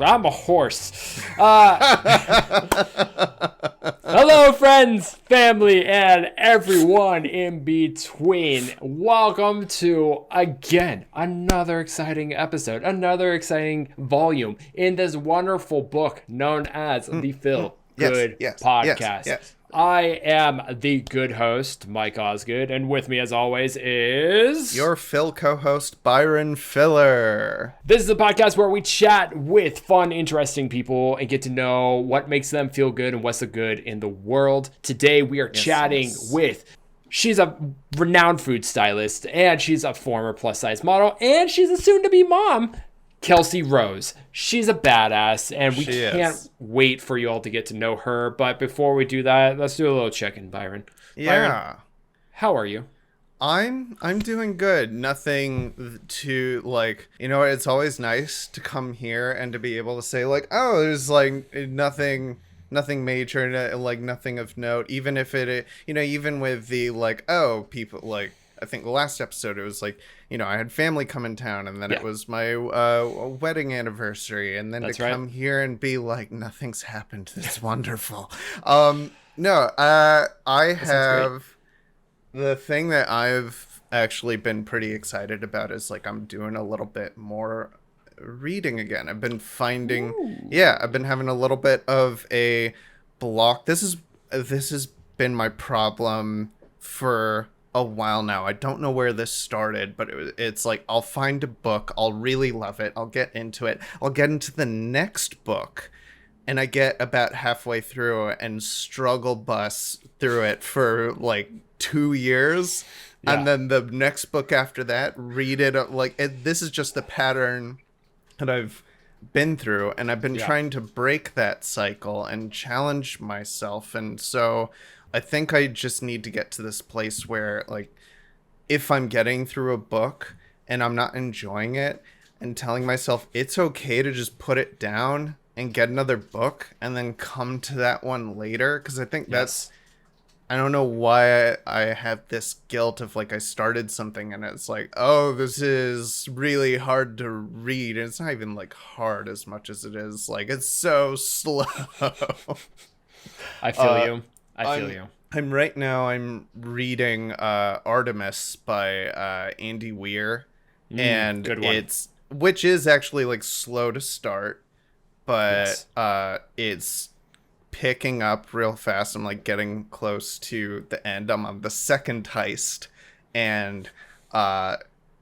I'm a horse. Hello, friends, family, and everyone in between. Welcome to, again, another exciting episode, another exciting volume in this wonderful book known as the Phil Good Podcast. Yes. I am the good host, Mike Osgood, and with me, as always, is... your Phil co-host, Byron Filler. This is a podcast where we chat with fun, interesting people and get to know what makes them feel good and what's the good in the world. Today, we are chatting with... She's a renowned food stylist, and she's a former plus-size model, and she's a soon-to-be mom, Kelsey Rose. She's a badass, and we can't wait for you all to get to know her. But before we do that, let's do a little check-in, Byron. Yeah. Byron, how are you? I'm doing good. Nothing to, like, you know, it's always nice to come here and to be able to say, like, oh, there's, like, nothing major, like, nothing of note. Even if it, you know, even with the, like, oh, people, like, I think the last episode, it was like, you know, I had family come in town, and then it was my wedding anniversary, and then come here and be like, nothing's happened. It's wonderful. I have the thing that I've actually been pretty excited about is, like, I'm doing a little bit more reading again. I've been finding, I've been having a little bit of a block. This has been my problem for a while now. I don't know where this started, but it's like I'll find a book, I'll really love it, I'll get into it, I'll get into the next book, and I get about halfway through and struggle bus through it for like 2 years, and then the next book after that, read it like this is just the pattern that I've been through, and I've been trying to break that cycle and challenge myself. And so I think I just need to get to this place where, like, if I'm getting through a book and I'm not enjoying it, and telling myself it's okay to just put it down and get another book and then come to that one later. Because I think that's, I don't know why I have this guilt of, like, I started something and it's like, oh, this is really hard to read. And it's not even, like, hard as much as it is, like, it's so slow. I feel you. I feel you. I'm reading Artemis by Andy Weir, and good one. which is actually, like, slow to start, but it's picking up real fast. I'm, like, getting close to the end. I'm on the second heist, and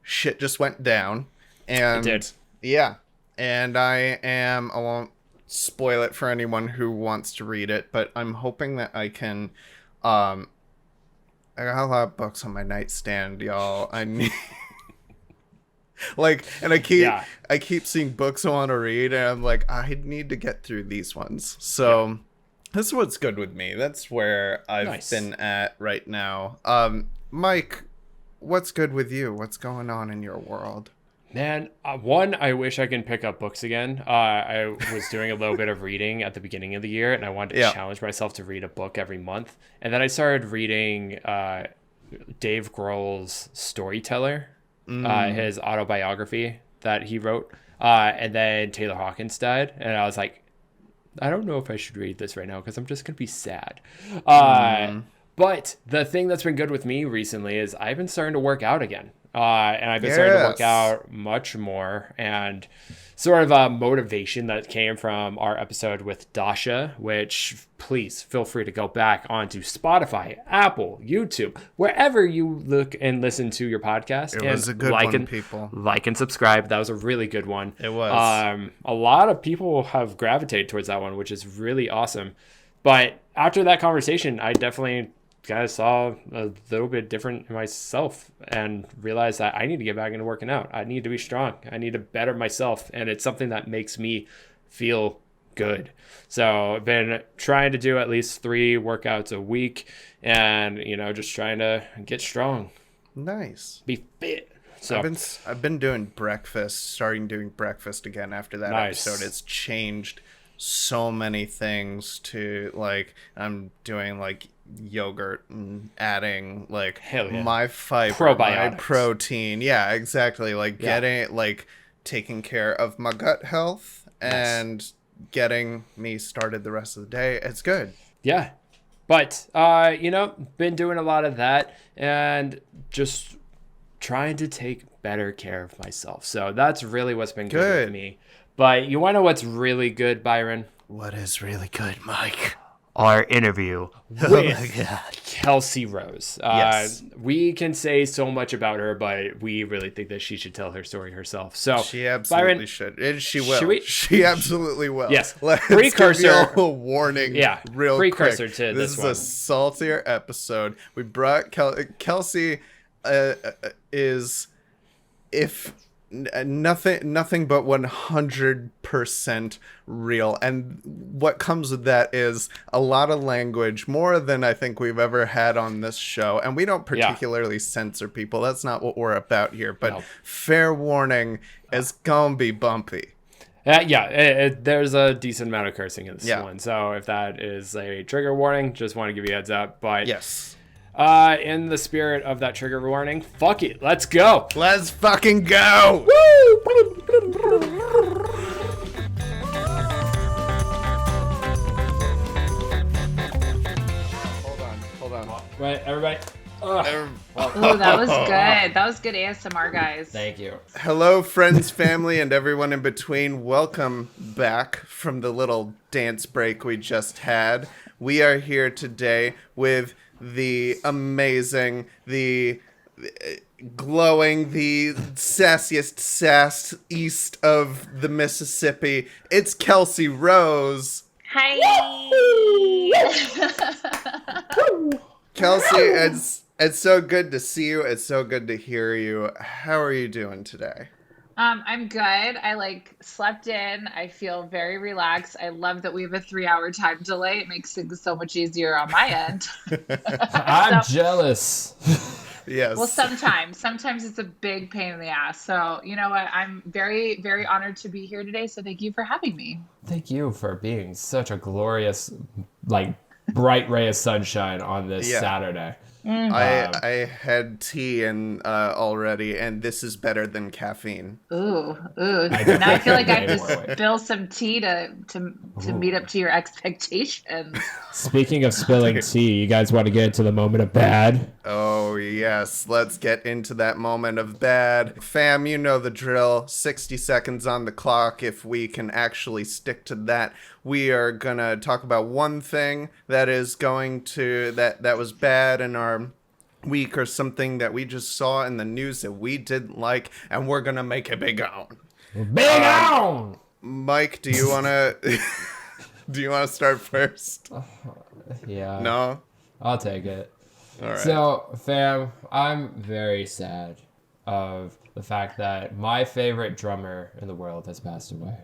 shit just went down. And it did. Yeah, and I won't spoil it for anyone who wants to read it, but I'm hoping that I can. I got a lot of books on my nightstand, y'all. I need like, and I keep seeing books I want to read, and I'm like, I need to get through these ones. So this is what's good with me. That's where I've been at right now. Mike, what's good with you? What's going on in your world? Man, one, I wish I can pick up books again. I was doing a little bit of reading at the beginning of the year, and I wanted to challenge myself to read a book every month. And then I started reading Dave Grohl's Storyteller, his autobiography that he wrote. And then Taylor Hawkins died, and I was like, I don't know if I should read this right now because I'm just going to be sad. But the thing that's been good with me recently is I've been starting to work out again. And I've been starting to work out much more, and sort of a motivation that came from our episode with Dasha, which please feel free to go back onto Spotify, Apple, YouTube, wherever you look and listen to your podcast. It was a good one, people. Like and subscribe. That was a really good one. It was. A lot of people have gravitated towards that one, which is really awesome. But after that conversation, I definitely kind of saw a little bit different in myself and realized that I need to get back into working out. I need to be strong. I need to better myself. And it's something that makes me feel good. So I've been trying to do at least 3 workouts a week and, you know, just trying to get strong. Nice. Be fit. So I've been doing starting doing breakfast again after that episode. It's changed so many things to, like, I'm doing, like, yogurt and adding, like, my fiber, my protein. Yeah, exactly. Like, getting, like, taking care of my gut health and getting me started the rest of the day. It's good. Yeah. But, been doing a lot of that and just trying to take better care of myself. So that's really what's been good with me. But you want to know what's really good, Byron? What is really good, Mike? Our interview with Kelsey Rose. Yes. We can say so much about her, but we really think that she should tell her story herself. So she absolutely should. And she will. She absolutely will. Yes. Let's Precursor. give you a warning. Yeah. Real Precursor quick. to this is one. A saltier episode. We brought Kelsey. Is if nothing but 100% real, and what comes with that is a lot of language, more than I think we've ever had on this show, and we don't particularly censor people. That's not what we're about here, but fair warning, it's gonna be bumpy. There's a decent amount of cursing in this one, so if that is a trigger warning, just want to give you a heads up. But yes, in the spirit of that trigger warning, fuck it, let's go. Let's fucking go. Woo! Hold on. Right, everybody. Oh, that was good. That was good ASMR, guys. Thank you. Hello, friends, family, and everyone in between. Welcome back from the little dance break we just had. We are here today with the amazing, the glowing, the sassiest sass east of the Mississippi. It's Kelsey Rose. Hi. Kelsey, it's so good to see you. It's so good to hear you. How are you doing today? I'm good. I slept in. I feel very relaxed. I love that we have a 3-hour time delay. It makes things so much easier on my end. I'm jealous. Yes. Well, sometimes it's a big pain in the ass. So you know what? I'm very, very honored to be here today. So thank you for having me. Thank you for being such a glorious, bright ray of sunshine on this Saturday. I had tea and already, and this is better than caffeine. Ooh. Now I feel like I have to spill some tea to meet up to your expectations. Speaking of spilling tea, you guys want to get into the moment of bad? Oh, yes. Let's get into that moment of bad. Fam, you know the drill. 60 seconds on the clock. If we can actually stick to that, we are going to talk about one thing that is going to, that was bad in our week, or something that we just saw in the news that we didn't like, and we're going to make it big on. Big on! Mike, do you want to start first? Yeah. No? I'll take it. All right. So, fam, I'm very sad of the fact that my favorite drummer in the world has passed away.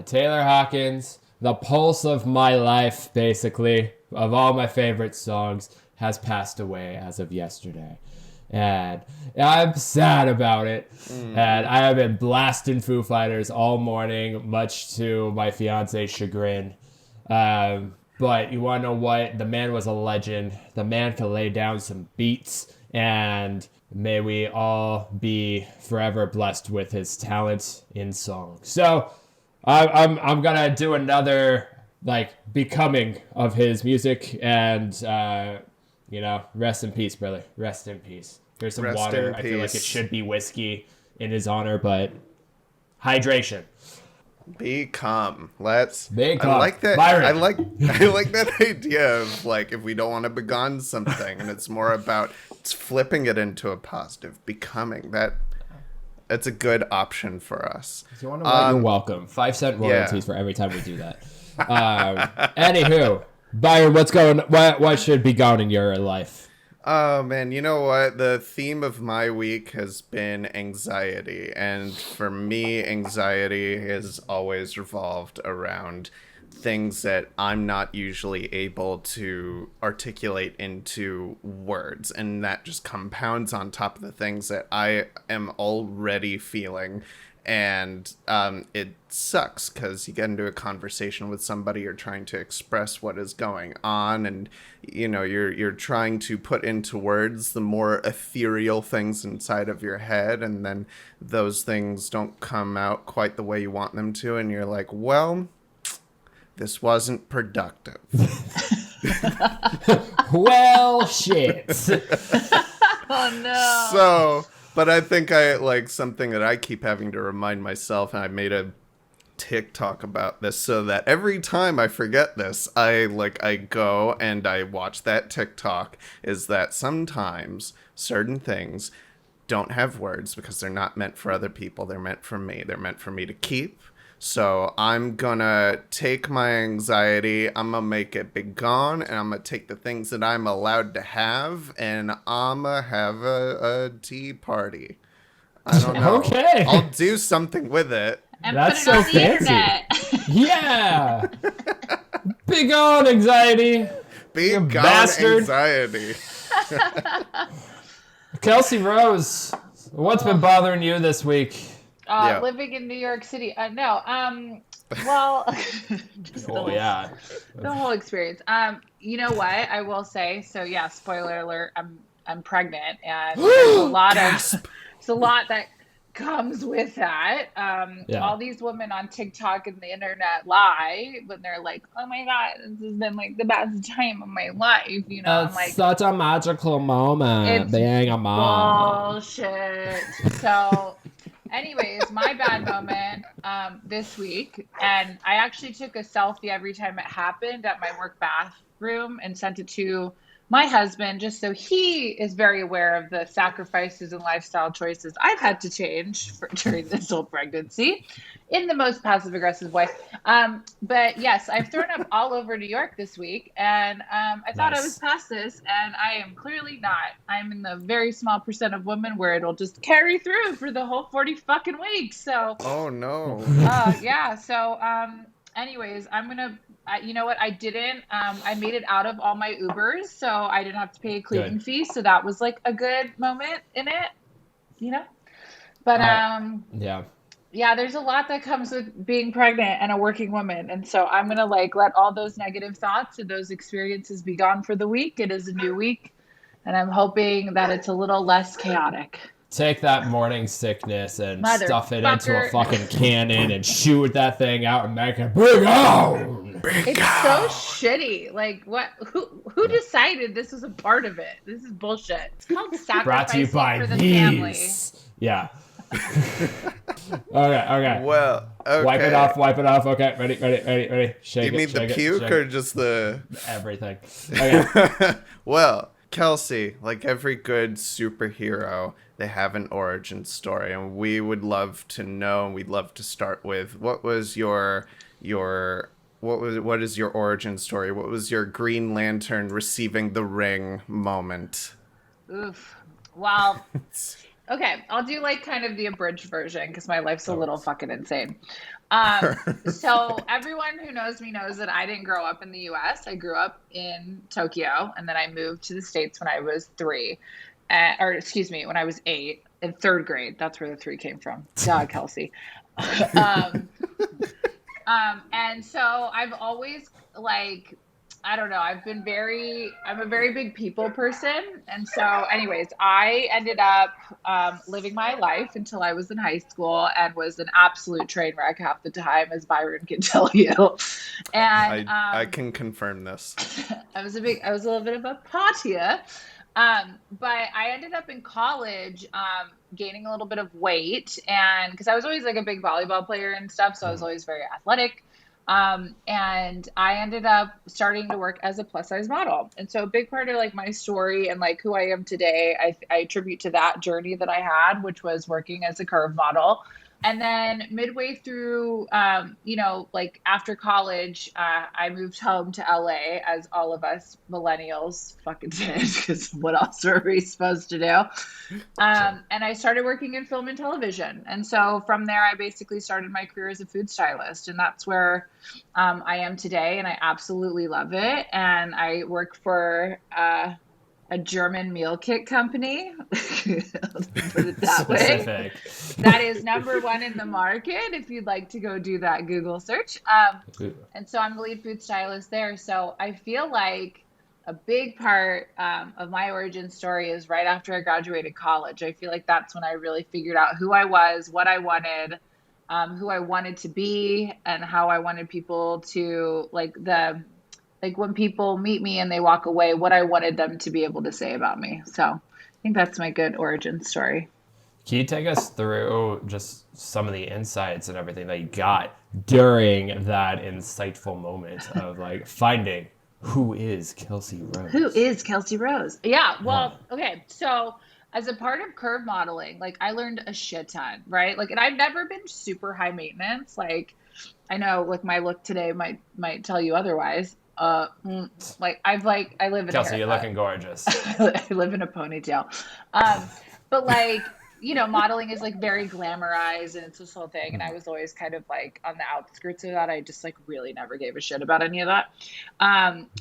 Taylor Hawkins, the pulse of my life, basically, of all my favorite songs, has passed away as of yesterday. And I'm sad about it. And I have been blasting Foo Fighters all morning, much to my fiance's chagrin. But you want to know what? The man was a legend. The man could lay down some beats. And may we all be forever blessed with his talent in song. So I'm gonna do another becoming of his music, and rest in peace, brother. Rest in peace. Here's some water. I feel like it should be whiskey in his honor, but hydration. Become. Let's. Become. I like that. Byron. I like that idea of if we don't want to begone something, and it's more about flipping it into a positive, becoming that. It's a good option for us. If you want to you're welcome. 5-cent royalties for every time we do that. Anywho, Byron, what should be going in your life? Oh man, you know what? The theme of my week has been anxiety, and for me, anxiety has always revolved around things that I'm not usually able to articulate into words, and that just compounds on top of the things that I am already feeling. And it sucks because you get into a conversation with somebody, you're trying to express what is going on, and you're trying to put into words the more ethereal things inside of your head, and then those things don't come out quite the way you want them to, and you're like, well, this wasn't productive. Well, shit. Oh no. So, but I think something that I keep having to remind myself, and I made a TikTok about this so that every time I forget this, I go and I watch that TikTok, is that sometimes certain things don't have words because they're not meant for other people. They're meant for me. They're meant for me to keep. So I'm gonna take my anxiety, I'm gonna make it be gone, and I'm gonna take the things that I'm allowed to have, and I'm gonna have a tea party. I don't know. Okay. I'll do something with it. And That's put it so on the fancy. internet. Yeah. Big on anxiety. Be You gone bastard. anxiety. Kelsey Rose, what's been bothering you this week? Yeah. Living in New York City. No. Well, just Yeah. the whole experience. You know what? I will say. So yeah, spoiler alert. I'm pregnant, and there's a lot that comes with that. Yeah. All these women on TikTok and the internet lie when they're like, "Oh my God, this has been like the best time of my life." I'm like, such a magical moment it's being a mom. bullshit. So, anyways, my bad moment this week, and I actually took a selfie every time it happened at my work bathroom and sent it to my husband, just so he is very aware of the sacrifices and lifestyle choices I've had to change during this whole pregnancy in the most passive aggressive way. But yes, I've thrown up all over New York this week, and I thought I was past this, and I am clearly not. I'm in the very small percent of women where it'll just carry through for the whole 40 fucking weeks. So, Oh no. yeah. So, anyways, I'm going to, you know what? I didn't, I made it out of all my Ubers, so I didn't have to pay a cleaning fee. So that was like a good moment in it, but, yeah, there's a lot that comes with being pregnant and a working woman. And so I'm going to let all those negative thoughts and those experiences be gone for the week. It is a new week, and I'm hoping that it's a little less chaotic. Take that morning sickness and stuff it into a Motherfucker. fucking cannon and shoot that thing out and make it big on. It's so shitty. Like, what? Who decided this was a part of it? This is bullshit. It's called sacrificing Brought to you by for the family. these. Yeah. Okay. Well, okay. Wipe it off. Okay, ready. Shake You mean the puke or just the... everything? Okay. Well, Kelsey, like every good superhero, they have an origin story, and we would love to know, and we'd love to start with, what is your origin story? What was your Green Lantern receiving the ring moment? Oof. Well, okay, I'll do kind of the abridged version because my life's a little fucking insane. So everyone who knows me knows that I didn't grow up in the U.S. I grew up in Tokyo, and then I moved to the States when I was when I was 8 in 3rd grade. That's where the 3 came from. God, Kelsey. And so I've always I don't know. I'm a very big people person. And so anyways, I ended up living my life until I was in high school and was an absolute train wreck half the time, as Byron can tell you. And I can confirm this. I was a little bit of a partier. But I ended up in college gaining a little bit of weight, and because I was always a big volleyball player and stuff, so I was always very athletic. And I ended up starting to work as a plus size model. And so a big part of my story and who I am today, I attribute to that journey that I had, which was working as a curve model. And then midway through, after college, I moved home to LA, as all of us millennials fucking did, because what else are we supposed to do? And I started working in film and television. And so from there, I basically started my career as a food stylist. And that's where I am today. And I absolutely love it. And I work for a German meal kit company. Put it that Specific. way. That is number one in the market if you'd like to go do that Google search. And so I'm the lead food stylist there. So I feel like a big part of my origin story is right after I graduated college. I feel like that's when I really figured out who I was, what I wanted, who I wanted to be, and how I wanted people to like when people meet me and they walk away, what I wanted them to be able to say about me. So I think that's my good origin story. Can you take us through just some of the insights and everything that you got during that insightful moment of like finding who is Kelsey Rose? Who is Kelsey Rose? Yeah, well, okay. So as a part of curve modeling, like I learned a shit ton, right? Like, and I've never been super high maintenance. Like, I know like my look today might tell you otherwise. I live in Kelsey, you're looking gorgeous. I live in a ponytail. But like, you know, modeling is like very glamorized and it's this whole thing. And I was always kind of like on the outskirts of that. I just like really never gave a shit about any of that.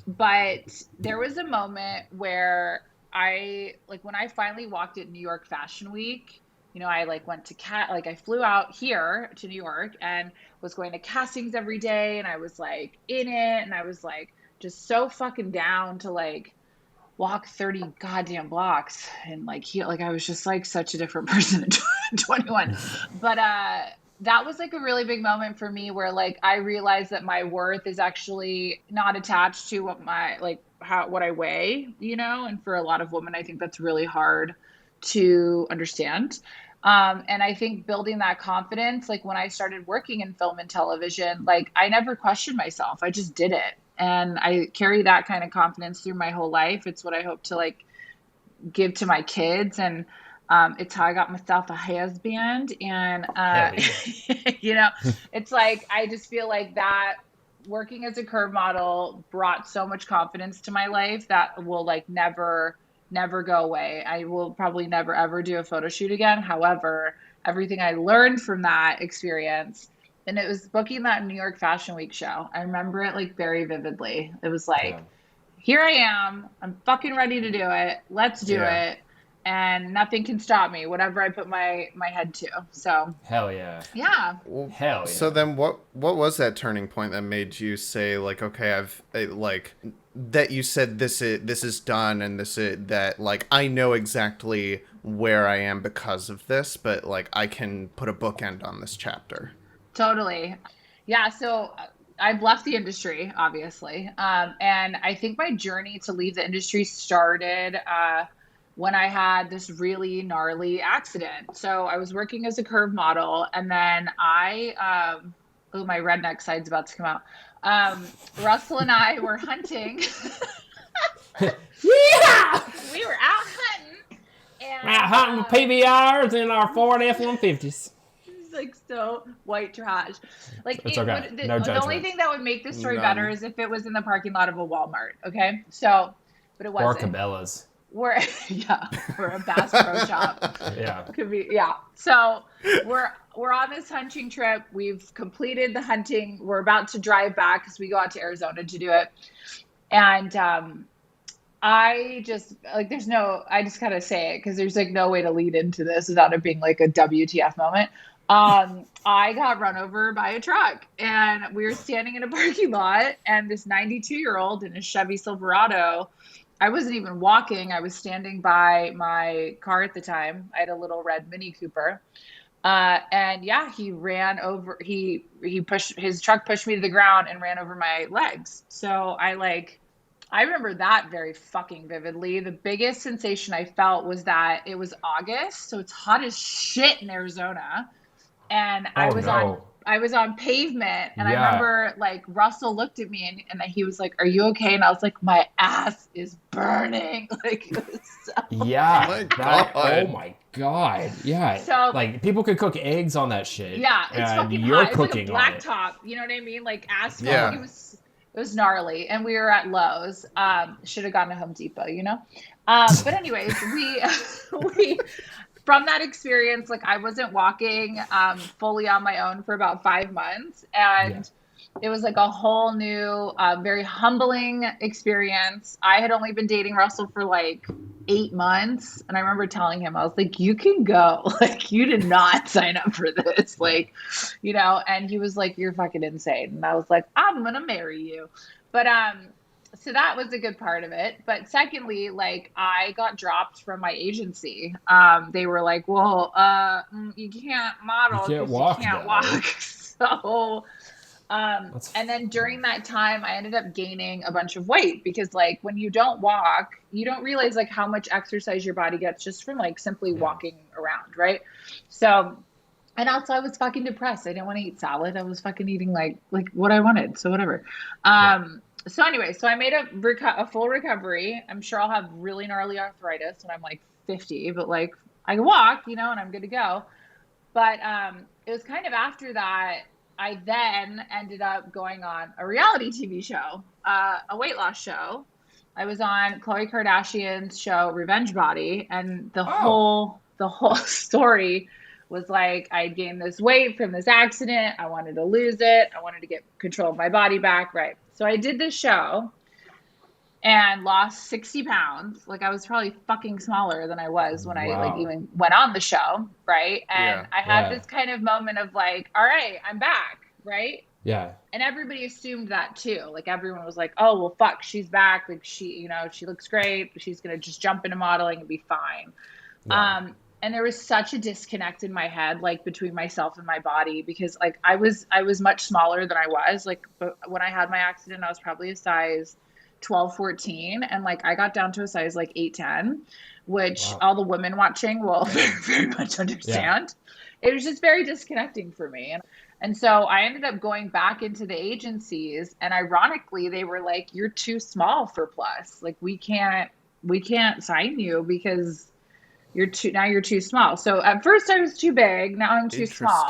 But there was a moment where when I finally walked at New York Fashion Week, you know, I like went to I flew out here to New York and was going to castings every day. And I was like in it. And I was like just so fucking down to like walk 30 goddamn blocks. And like, I was just like such a different person at 21. But, that was like a really big moment for me where like I realized that my worth is actually not attached to what I weigh, you know, and for a lot of women, I think that's really hard to understand. And I think building that confidence, like when I started working in film and television, like I never questioned myself. I just did it. And I carry that kind of confidence through my whole life. It's what I hope to like give to my kids. And it's how I got myself a husband. And, you know, it's like, I just feel like that working as a curve model brought so much confidence to my life that will like never go away. I will probably never, ever do a photo shoot again. However, everything I learned from that experience, and it was booking that New York Fashion Week show. I remember it like very vividly. It was like, here I am. I'm fucking ready to do it. Let's do it. And nothing can stop me, whatever I put my head to. So hell yeah. Yeah. Well, hell yeah. So then what was that turning point that made you say like, okay, that you said this is done and that like I know exactly where I am because of this, but like I can put a bookend on this chapter. Totally. Yeah, so I've left the industry, obviously. And I think my journey to leave the industry started when I had this really gnarly accident. So I was working as a curve model, and then my redneck side's about to come out. Russell and I were hunting. Yeah! We were out hunting. And, out hunting with PBRs in our Ford F-150s. It's like so white trash. Like it's okay. The only thing that would make this story better is if it was in the parking lot of a Walmart. Okay, so but it wasn't. Or Cabela's. We're a Bass Pro Shop. Yeah. Could be, yeah. So we're on this hunting trip. We've completed the hunting. We're about to drive back because we go out to Arizona to do it. And I just gotta say it because there's like no way to lead into this without it being like a WTF moment. I got run over by a truck, and we were standing in a parking lot, and this 92-year-old in a Chevy Silverado. I wasn't even walking. I was standing by my car at the time. I had a little red Mini Cooper. And yeah, he ran over, his truck pushed me to the ground and ran over my legs. So I remember that very fucking vividly. The biggest sensation I felt was that it was August. So it's hot as shit in Arizona. And I was on pavement, and I remember like Russell looked at me and he was like, "Are you okay?" And I was like, "My ass is burning." Like, it was so oh my god, yeah. So like people could cook eggs on that shit. Yeah, it's fucking you're hot. cooking it's like a on blacktop. You know what I mean? Like asphalt. Yeah. It was gnarly, and we were at Lowe's. Should have gone to Home Depot, you know. But anyways, we. From that experience, like I wasn't walking fully on my own for about 5 months. And it was like a whole new, very humbling experience. I had only been dating Russell for like 8 months. And I remember telling him, I was like, you can go. Like, you did not sign up for this. Like, you know, and he was like, you're fucking insane. And I was like, I'm going to marry you. But, so that was a good part of it. But secondly, like I got dropped from my agency. They were like, well, you can't model because you can't walk. So, and then during that time, I ended up gaining a bunch of weight because like when you don't walk, you don't realize like how much exercise your body gets just from like simply walking around. Right. So, and also I was fucking depressed. I didn't want to eat salad. I was fucking eating like what I wanted. So whatever. So anyway, so I made a full recovery. I'm sure I'll have really gnarly arthritis when I'm like 50, but like I can walk, you know, and I'm good to go. But it was kind of after that, I then ended up going on a reality TV show, a weight loss show. I was on Khloe Kardashian's show, Revenge Body, and the whole story was like I gained this weight from this accident. I wanted to lose it. I wanted to get control of my body back. Right. So I did this show and lost 60 pounds. Like I was probably fucking smaller than I was when I like even went on the show. Right. And I had this kind of moment of like, all right, I'm back. Right. Yeah. And everybody assumed that too. Like everyone was like, oh, well, fuck, she's back. Like she, you know, she looks great. She's going to just jump into modeling and be fine. Yeah. And there was such a disconnect in my head, like between myself and my body, because like I was much smaller than I was. Like when I had my accident, I was probably a size 12, 14. And like I got down to a size like 8, 10, which all the women watching will very, very much understand. Yeah. It was just very disconnecting for me. And so I ended up going back into the agencies, and ironically, they were like, you're too small for Plus. Like we can't sign you because you're too small. So at first I was too big. Now I'm too small.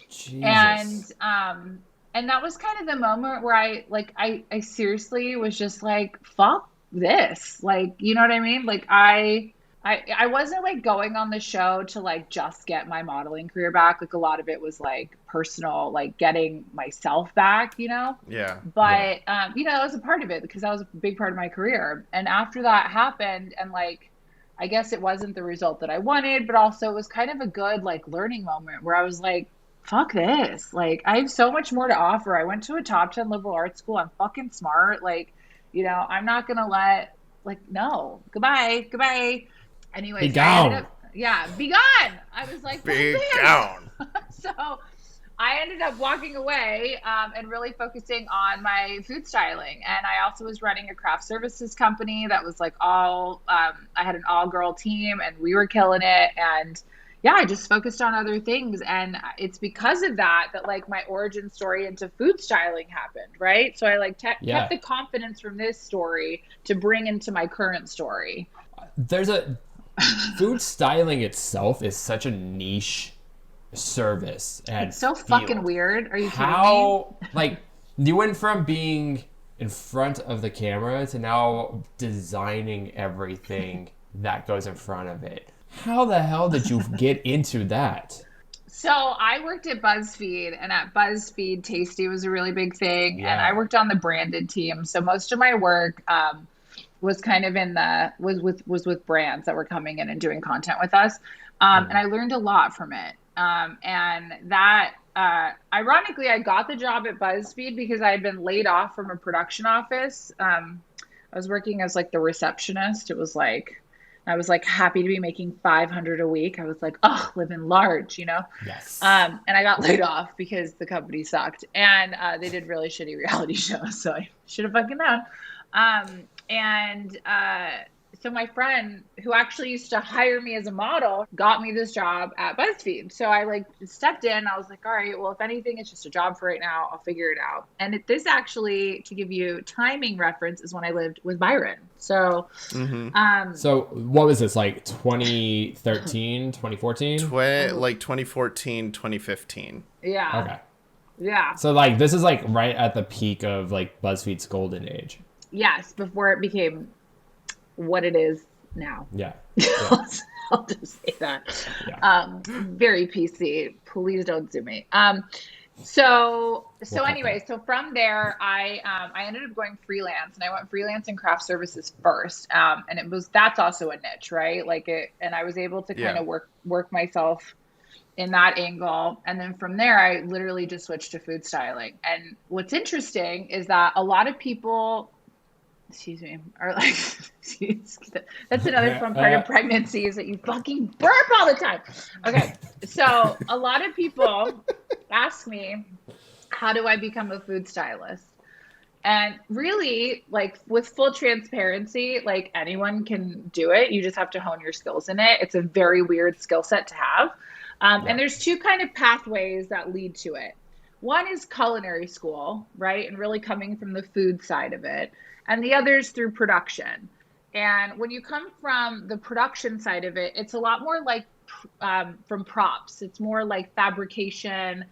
Jesus. And that was kind of the moment where I seriously was just like, fuck this. Like, you know what I mean? Like I wasn't like going on the show to like just get my modeling career back. Like a lot of it was like personal, like getting myself back, you know? Yeah. But, you know, that was a part of it because that was a big part of my career. And after that happened and like, I guess it wasn't the result that I wanted, but also it was kind of a good like learning moment where I was like, fuck this. Like I have so much more to offer. I went to a top 10 liberal arts school. I'm fucking smart. Like, you know, I'm not going to let no, goodbye. Anyways, be gone. Be gone. I was like, be gone. So I ended up walking away and really focusing on my food styling. And I also was running a craft services company that was like I had an all-girl team and we were killing it. And yeah, I just focused on other things. And it's because of that like my origin story into food styling happened, right? So I like kept the confidence from this story to bring into my current story. Food styling itself is such a niche service and it's so fucking weird. Are you kidding me? How like you went from being in front of the camera to now designing everything that goes in front of it. How the hell did you get into that? So I worked at BuzzFeed, and at BuzzFeed, Tasty was a really big thing, and I worked on the branded team. So most of my work was kind of was with brands that were coming in and doing content with us, and I learned a lot from it. And that, ironically, I got the job at BuzzFeed because I had been laid off from a production office. I was working as like the receptionist. It was like, I was like happy to be making $500 a week. I was like, oh, living large, you know? Yes. And I got laid off because the company sucked and, they did really shitty reality shows. So I should have fucking known. So my friend who actually used to hire me as a model got me this job at BuzzFeed. So I like stepped in. I was like, all right, well, if anything, it's just a job for right now. I'll figure it out. And this actually, to give you timing reference, is when I lived with Byron. So, so what was this, like 2013, 2014? Like 2014, 2015. Yeah. Okay. Yeah. So like, this is like right at the peak of like BuzzFeed's golden age. Yes. Before it became what it is now. Yeah. I'll just say that. Yeah. Very PC. Please don't sue me. Anyway, so from there, I ended up going freelance, and I went freelance in craft services first. And that's also a niche, right? And I was able to kind of work myself in that angle. And then from there, I literally just switched to food styling. And what's interesting is that a lot of people, excuse me, are like, that's another fun part of pregnancy, is that you fucking burp all the time. Okay. So a lot of people ask me, how do I become a food stylist? And really, like, with full transparency, like, anyone can do it. You just have to hone your skills in it. It's a very weird skill set to have. And there's two kind of pathways that lead to it. One is culinary school, right? And really coming from the food side of it. And the other is through production. And when you come from the production side of it, it's a lot more like from props. It's more like fabrication.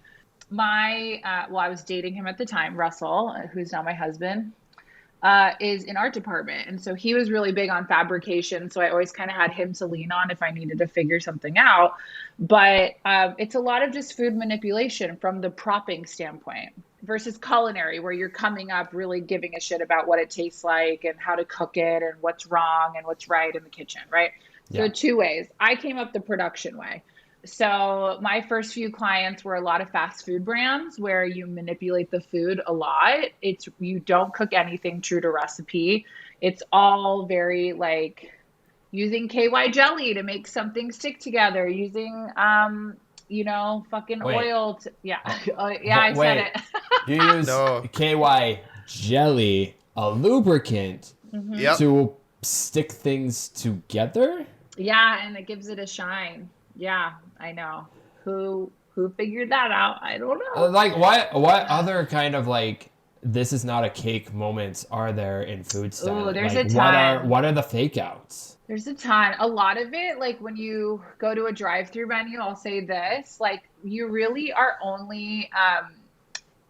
I was dating him at the time, Russell, who's now my husband, is in art department. And so he was really big on fabrication. So I always kind of had him to lean on if I needed to figure something out. But it's a lot of just food manipulation from the propping standpoint versus culinary, where you're coming up really giving a shit about what it tastes like and how to cook it and what's wrong and what's right in the kitchen, right? Yeah. So two ways. I came up the production way. So my first few clients were a lot of fast food brands where you manipulate the food a lot. You don't cook anything true to recipe. It's all very like using KY jelly to make something stick together, using fucking oil. I said it. You use KY jelly, a lubricant, to stick things together? Yeah, and it gives it a shine. Yeah, I know. Who figured that out? I don't know. Like, what other kind of, like, this is not a cake moments are there in food styling? Oh, there's like, a ton. What are the fake outs? There's a ton. A lot of it, like when you go to a drive-through menu, I'll say this, like, you really are only,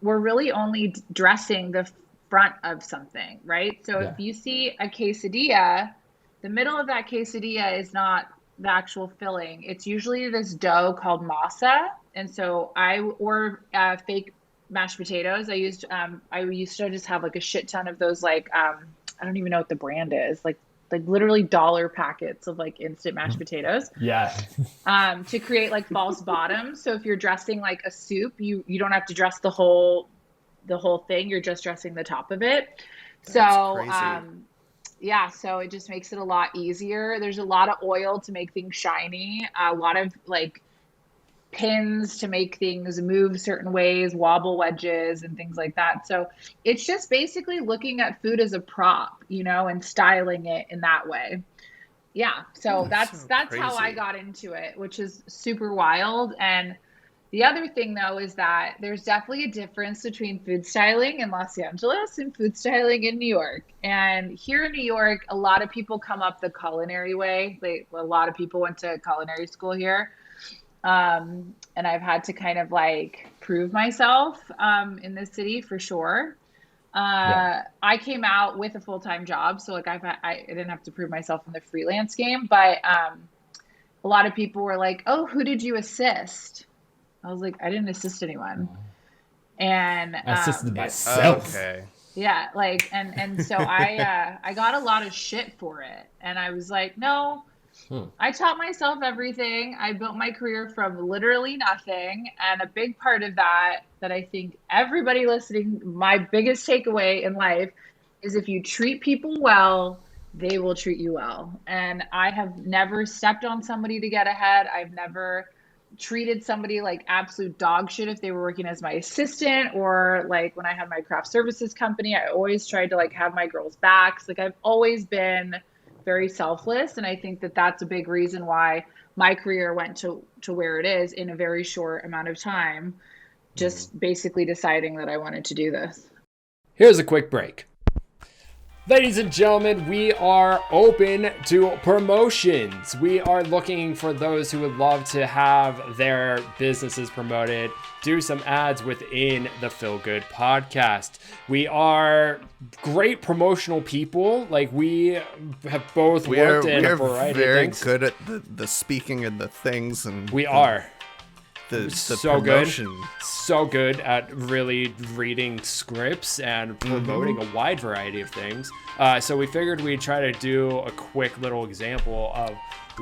we're really only dressing the front of something, right? So if you see a quesadilla, the middle of that quesadilla is not the actual filling. It's usually this dough called masa. And so fake mashed potatoes. I used to just have like a shit ton of those, like, I don't even know what the brand is, like literally dollar packets of like instant mashed potatoes. Yeah. To create like false bottoms. So if you're dressing like a soup, you don't have to dress the whole thing. You're just dressing the top of it. That's crazy. So it just makes it a lot easier. There's a lot of oil to make things shiny, a lot of like pins to make things move certain ways, wobble wedges and things like that. So it's just basically looking at food as a prop, and styling it in that way. Yeah. So that's how I got into it, which is super wild. And the other thing, though, is that there's definitely a difference between food styling in Los Angeles and food styling in New York. And here in New York, a lot of people come up the culinary way. A lot of people went to culinary school here. And I've had to kind of like prove myself in this city for sure. I came out with a full-time job. So like I didn't have to prove myself in the freelance game. But a lot of people were like, oh, who did you assist? I was like, I didn't assist anyone. And I assisted myself. Okay. Yeah, like and so I got a lot of shit for it. And I was like, no, I taught myself everything. I built my career from literally nothing. And a big part of that I think everybody listening, my biggest takeaway in life is if you treat people well, they will treat you well. And I have never stepped on somebody to get ahead. I've never treated somebody like absolute dog shit if they were working as my assistant, or like when I had my craft services company, I always tried to like have my girls' backs. Like I've always been very selfless. And I think that that's a big reason why my career went to where it is in a very short amount of time, just basically deciding that I wanted to do this. Here's a quick break. Ladies and gentlemen, we are open to promotions. We are looking for those who would love to have their businesses promoted, do some ads within the FillGood podcast. We are great promotional people. Like we have both worked in a variety of things. We're very good at the speaking and the things. And we are. the so promotion. good. So good at really reading scripts and promoting a wide variety of things. So we figured we'd try to do a quick little example of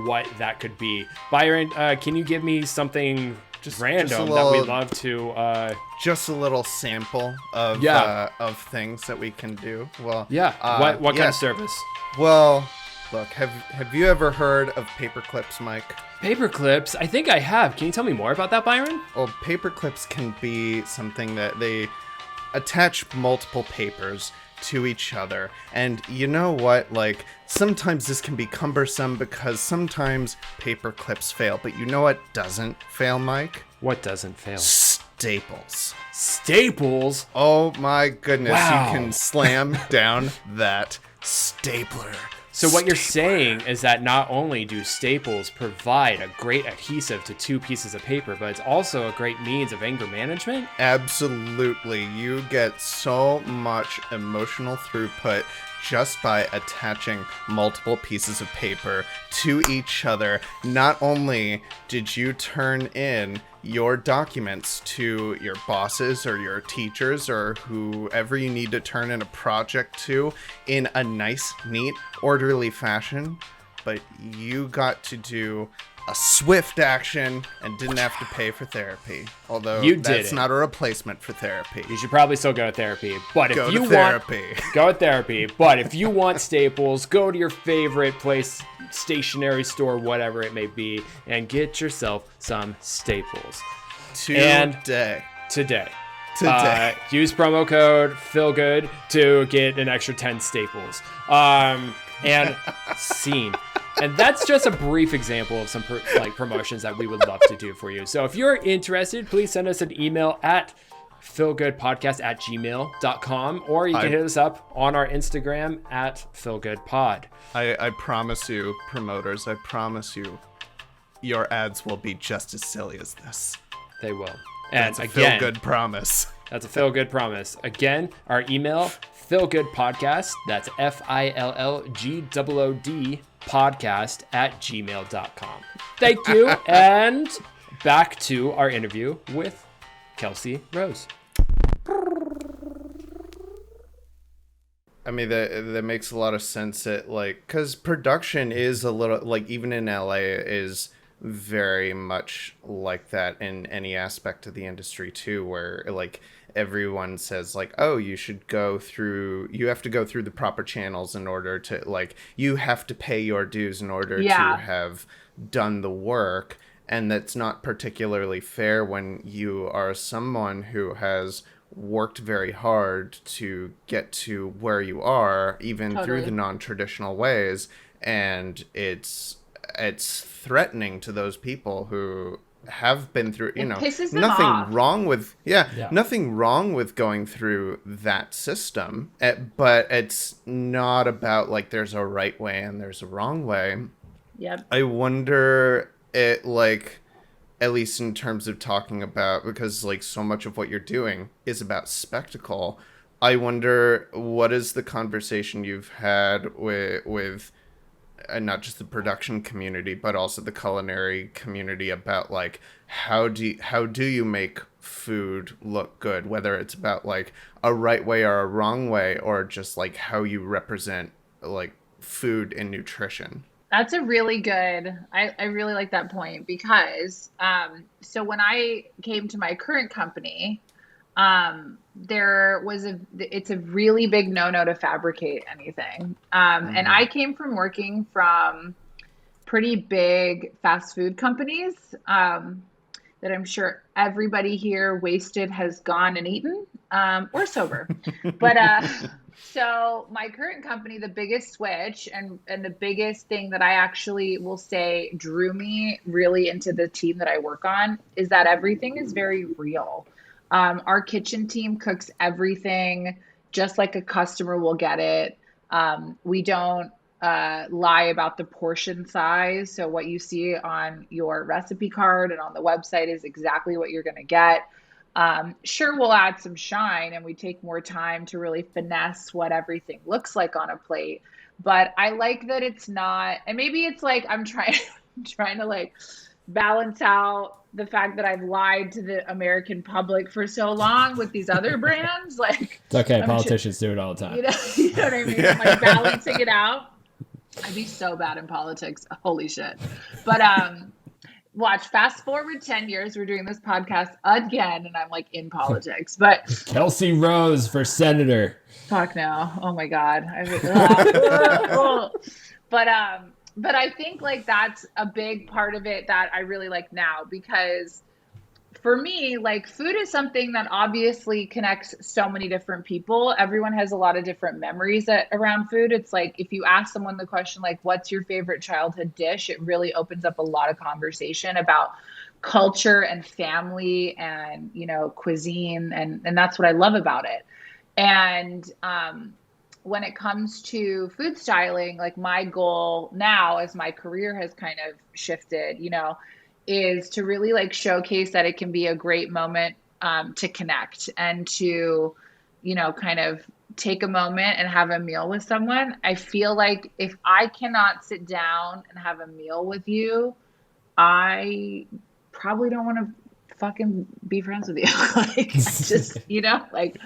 what that could be. Byron, can you give me something just random that we love to just a little sample of things that we can do? Well, what kind of service? Well, look, have you ever heard of paper clips, Mike? Paper clips? I think I have. Can you tell me more about that, Byron? Well, paper clips can be something that they attach multiple papers to each other. And you know what? Like, sometimes this can be cumbersome because sometimes paper clips fail. But you know what doesn't fail, Mike? What doesn't fail? Staples. Staples? Oh my goodness. Wow. You can slam down that stapler. So what you're saying is that not only do staples provide a great adhesive to two pieces of paper, but it's also a great means of anger management? Absolutely. You get so much emotional throughput just by attaching multiple pieces of paper to each other. Not only did you turn in your documents to your bosses or your teachers or whoever you need to turn in a project to in a nice, neat, orderly fashion, but you got to do a swift action and didn't have to pay for therapy. Although that's not a replacement for therapy. You should probably still go to therapy. But if you want go to therapy. But if you want staples, go to your favorite place, stationery store, whatever it may be, and get yourself some staples. Today. Use promo code FillGood to get an extra 10 staples. And scene. And that's just a brief example of some promotions that we would love to do for you. So if you're interested, please send us an email at fillgoodpodcast@gmail.com, or you can hit us up on our Instagram at FillGoodPod. I promise you, promoters, I promise you, your ads will be just as silly as this. They will. And that's a feel-good promise. That's a feel-good promise. Again, our email, FillGoodPodcast, that's FillGood podcast@gmail.com. Thank you, and back to our interview with Kelsey Rose. I mean, that makes a lot of sense. That because production is a little even in LA is very much like that in any aspect of the industry too, where everyone says oh, you have to go through the proper channels in order to you have to pay your dues in order to have done the work. And that's not particularly fair when you are someone who has worked very hard to get to where you are, even through the non-traditional ways. And it's threatening to those people who have been through, nothing wrong with going through that system, but it's not about there's a right way and there's a wrong way. Yep. I wonder at least in terms of talking about, because so much of what you're doing is about spectacle. I wonder what is the conversation you've had with not just the production community, but also the culinary community about how do you make food look good, whether it's about a right way or a wrong way, or just how you represent food and nutrition. That's a really good, I really like that point, because so when I came to my current company, it's a really big no-no to fabricate anything. And I came from working from pretty big fast food companies that I'm sure everybody here wasted has gone and eaten, or sober. But so my current company, the biggest switch and the biggest thing that I actually will say drew me really into the team that I work on is that everything is very real. Our kitchen team cooks everything just like a customer will get it. We don't lie about the portion size. So what you see on your recipe card and on the website is exactly what you're going to get. Sure, we'll add some shine and we take more time to really finesse what everything looks like on a plate. But I like that it's not, and maybe it's I'm trying to balance out the fact that I've lied to the American public for so long with these other brands. Like, It's okay. I'm Politicians do it all the time. you know what I mean? I'm like balancing it out. I'd be so bad in politics. Holy shit. But watch, fast forward 10 years, we're doing this podcast again, and I'm like in politics. But Kelsey Rose for senator. fuck no. Oh my God. But I think like that's a big part of it that I really like now, because for me, like food is something that obviously connects so many different people. Everyone has a lot of different memories around food. It's like if you ask someone the question, like, what's your favorite childhood dish? It really opens up a lot of conversation about culture and family and, you know, cuisine. And that's what I love about it. And when it comes to food styling, like my goal now as my career has kind of shifted, you know, is to really like showcase that it can be a great moment to connect and to, you know, kind of take a moment and have a meal with someone. I feel like if I cannot sit down and have a meal with you, I probably don't want to fucking be friends with you. Like, I just, you know, like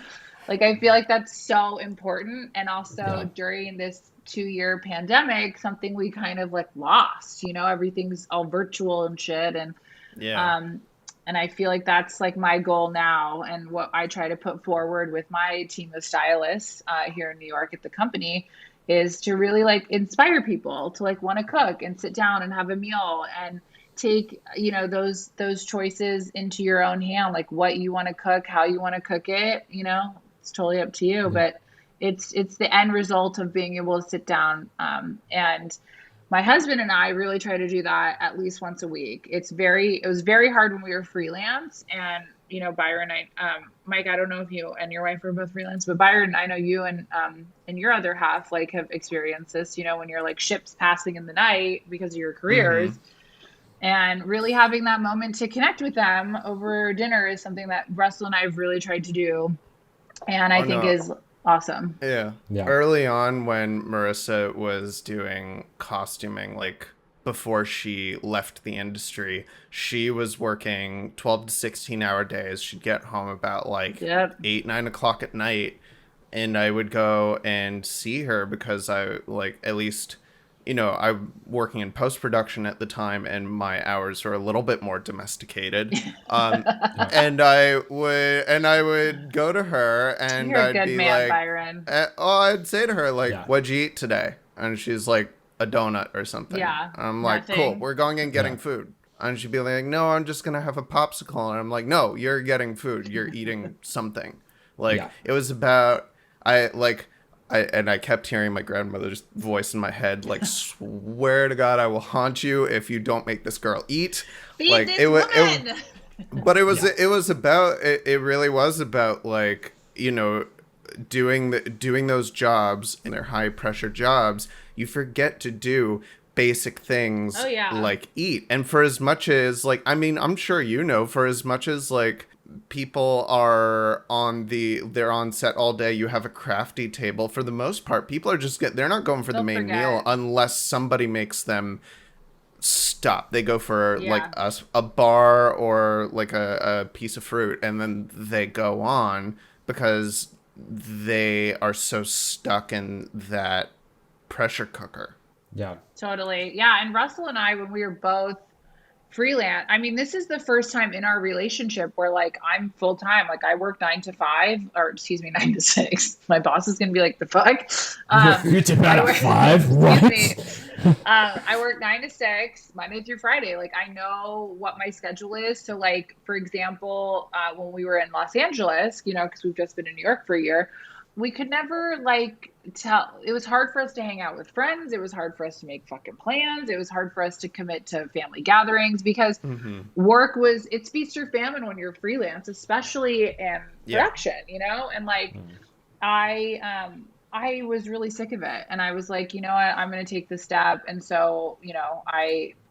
I feel like that's so important. And also during this 2-year pandemic, something we kind of like lost, you know, everything's all virtual and shit. And, and I feel like that's like my goal now. And what I try to put forward with my team of stylists here in New York at the company is to really like inspire people to like want to cook and sit down and have a meal and take, you know, those choices into your own hand, like what you want to cook, how you want to cook it, you know, it's totally up to you, but it's the end result of being able to sit down. And my husband and I really try to do that at least once a week. It was very hard when we were freelance, and, you know, Byron, Mike, I don't know if you and your wife are both freelance, but Byron, I know you and your other half like have experienced this, you know, when you're like ships passing in the night because of your careers. And really having that moment to connect with them over dinner is something that Russell and I have really tried to do. And I think is awesome. Yeah. Early on when Marissa was doing costuming, like before she left the industry, she was working 12 to 16-hour days. She'd get home about like 8, 9 o'clock at night. And I would go and see her because I like at least... You know, I'm working in post-production at the time, and my hours are a little bit more domesticated. And I would go to her, and You're I'd a good be man, like, Byron. I'd say to her, like, what'd you eat today? And she's like, a donut or something. Yeah. I'm like, cool, we're going and getting food. And she'd be like, no, I'm just going to have a popsicle. And I'm like, no, you're getting food. You're eating something. Like, it was about, I kept hearing my grandmother's voice in my head, like, swear to God, I will haunt you if you don't make this girl eat. Feed like this woman. But it really was about like, you know, doing those jobs, and they're high pressure jobs. You forget to do basic things like eat. And for as much as like, I mean, I'm sure, you know, for as much as like, people are they're on set all day, you have a crafty table, for the most part people are just they're not going for the main meal unless somebody makes them stop. They go for like a bar or like a piece of fruit, and then they go on because they are so stuck in that pressure cooker. Totally. And Russell and I, when we were both freelance, I mean, this is the first time in our relationship where like I'm full time. Like I work 9 to 5, or excuse me, 9 to 6. My boss is gonna be like, the fuck? You did that at 5? What? I work 9 to 6, Monday through Friday. Like I know what my schedule is. So like, for example, when we were in Los Angeles, you know, because we've just been in New York for a year, we could never like it was hard for us to hang out with friends. It was hard for us to make fucking plans. It was hard for us to commit to family gatherings because work it's feast or famine when you're freelance, especially in production, you know? And like, I was really sick of it. And I was like, you know what, I'm going to take this step. And so, you know,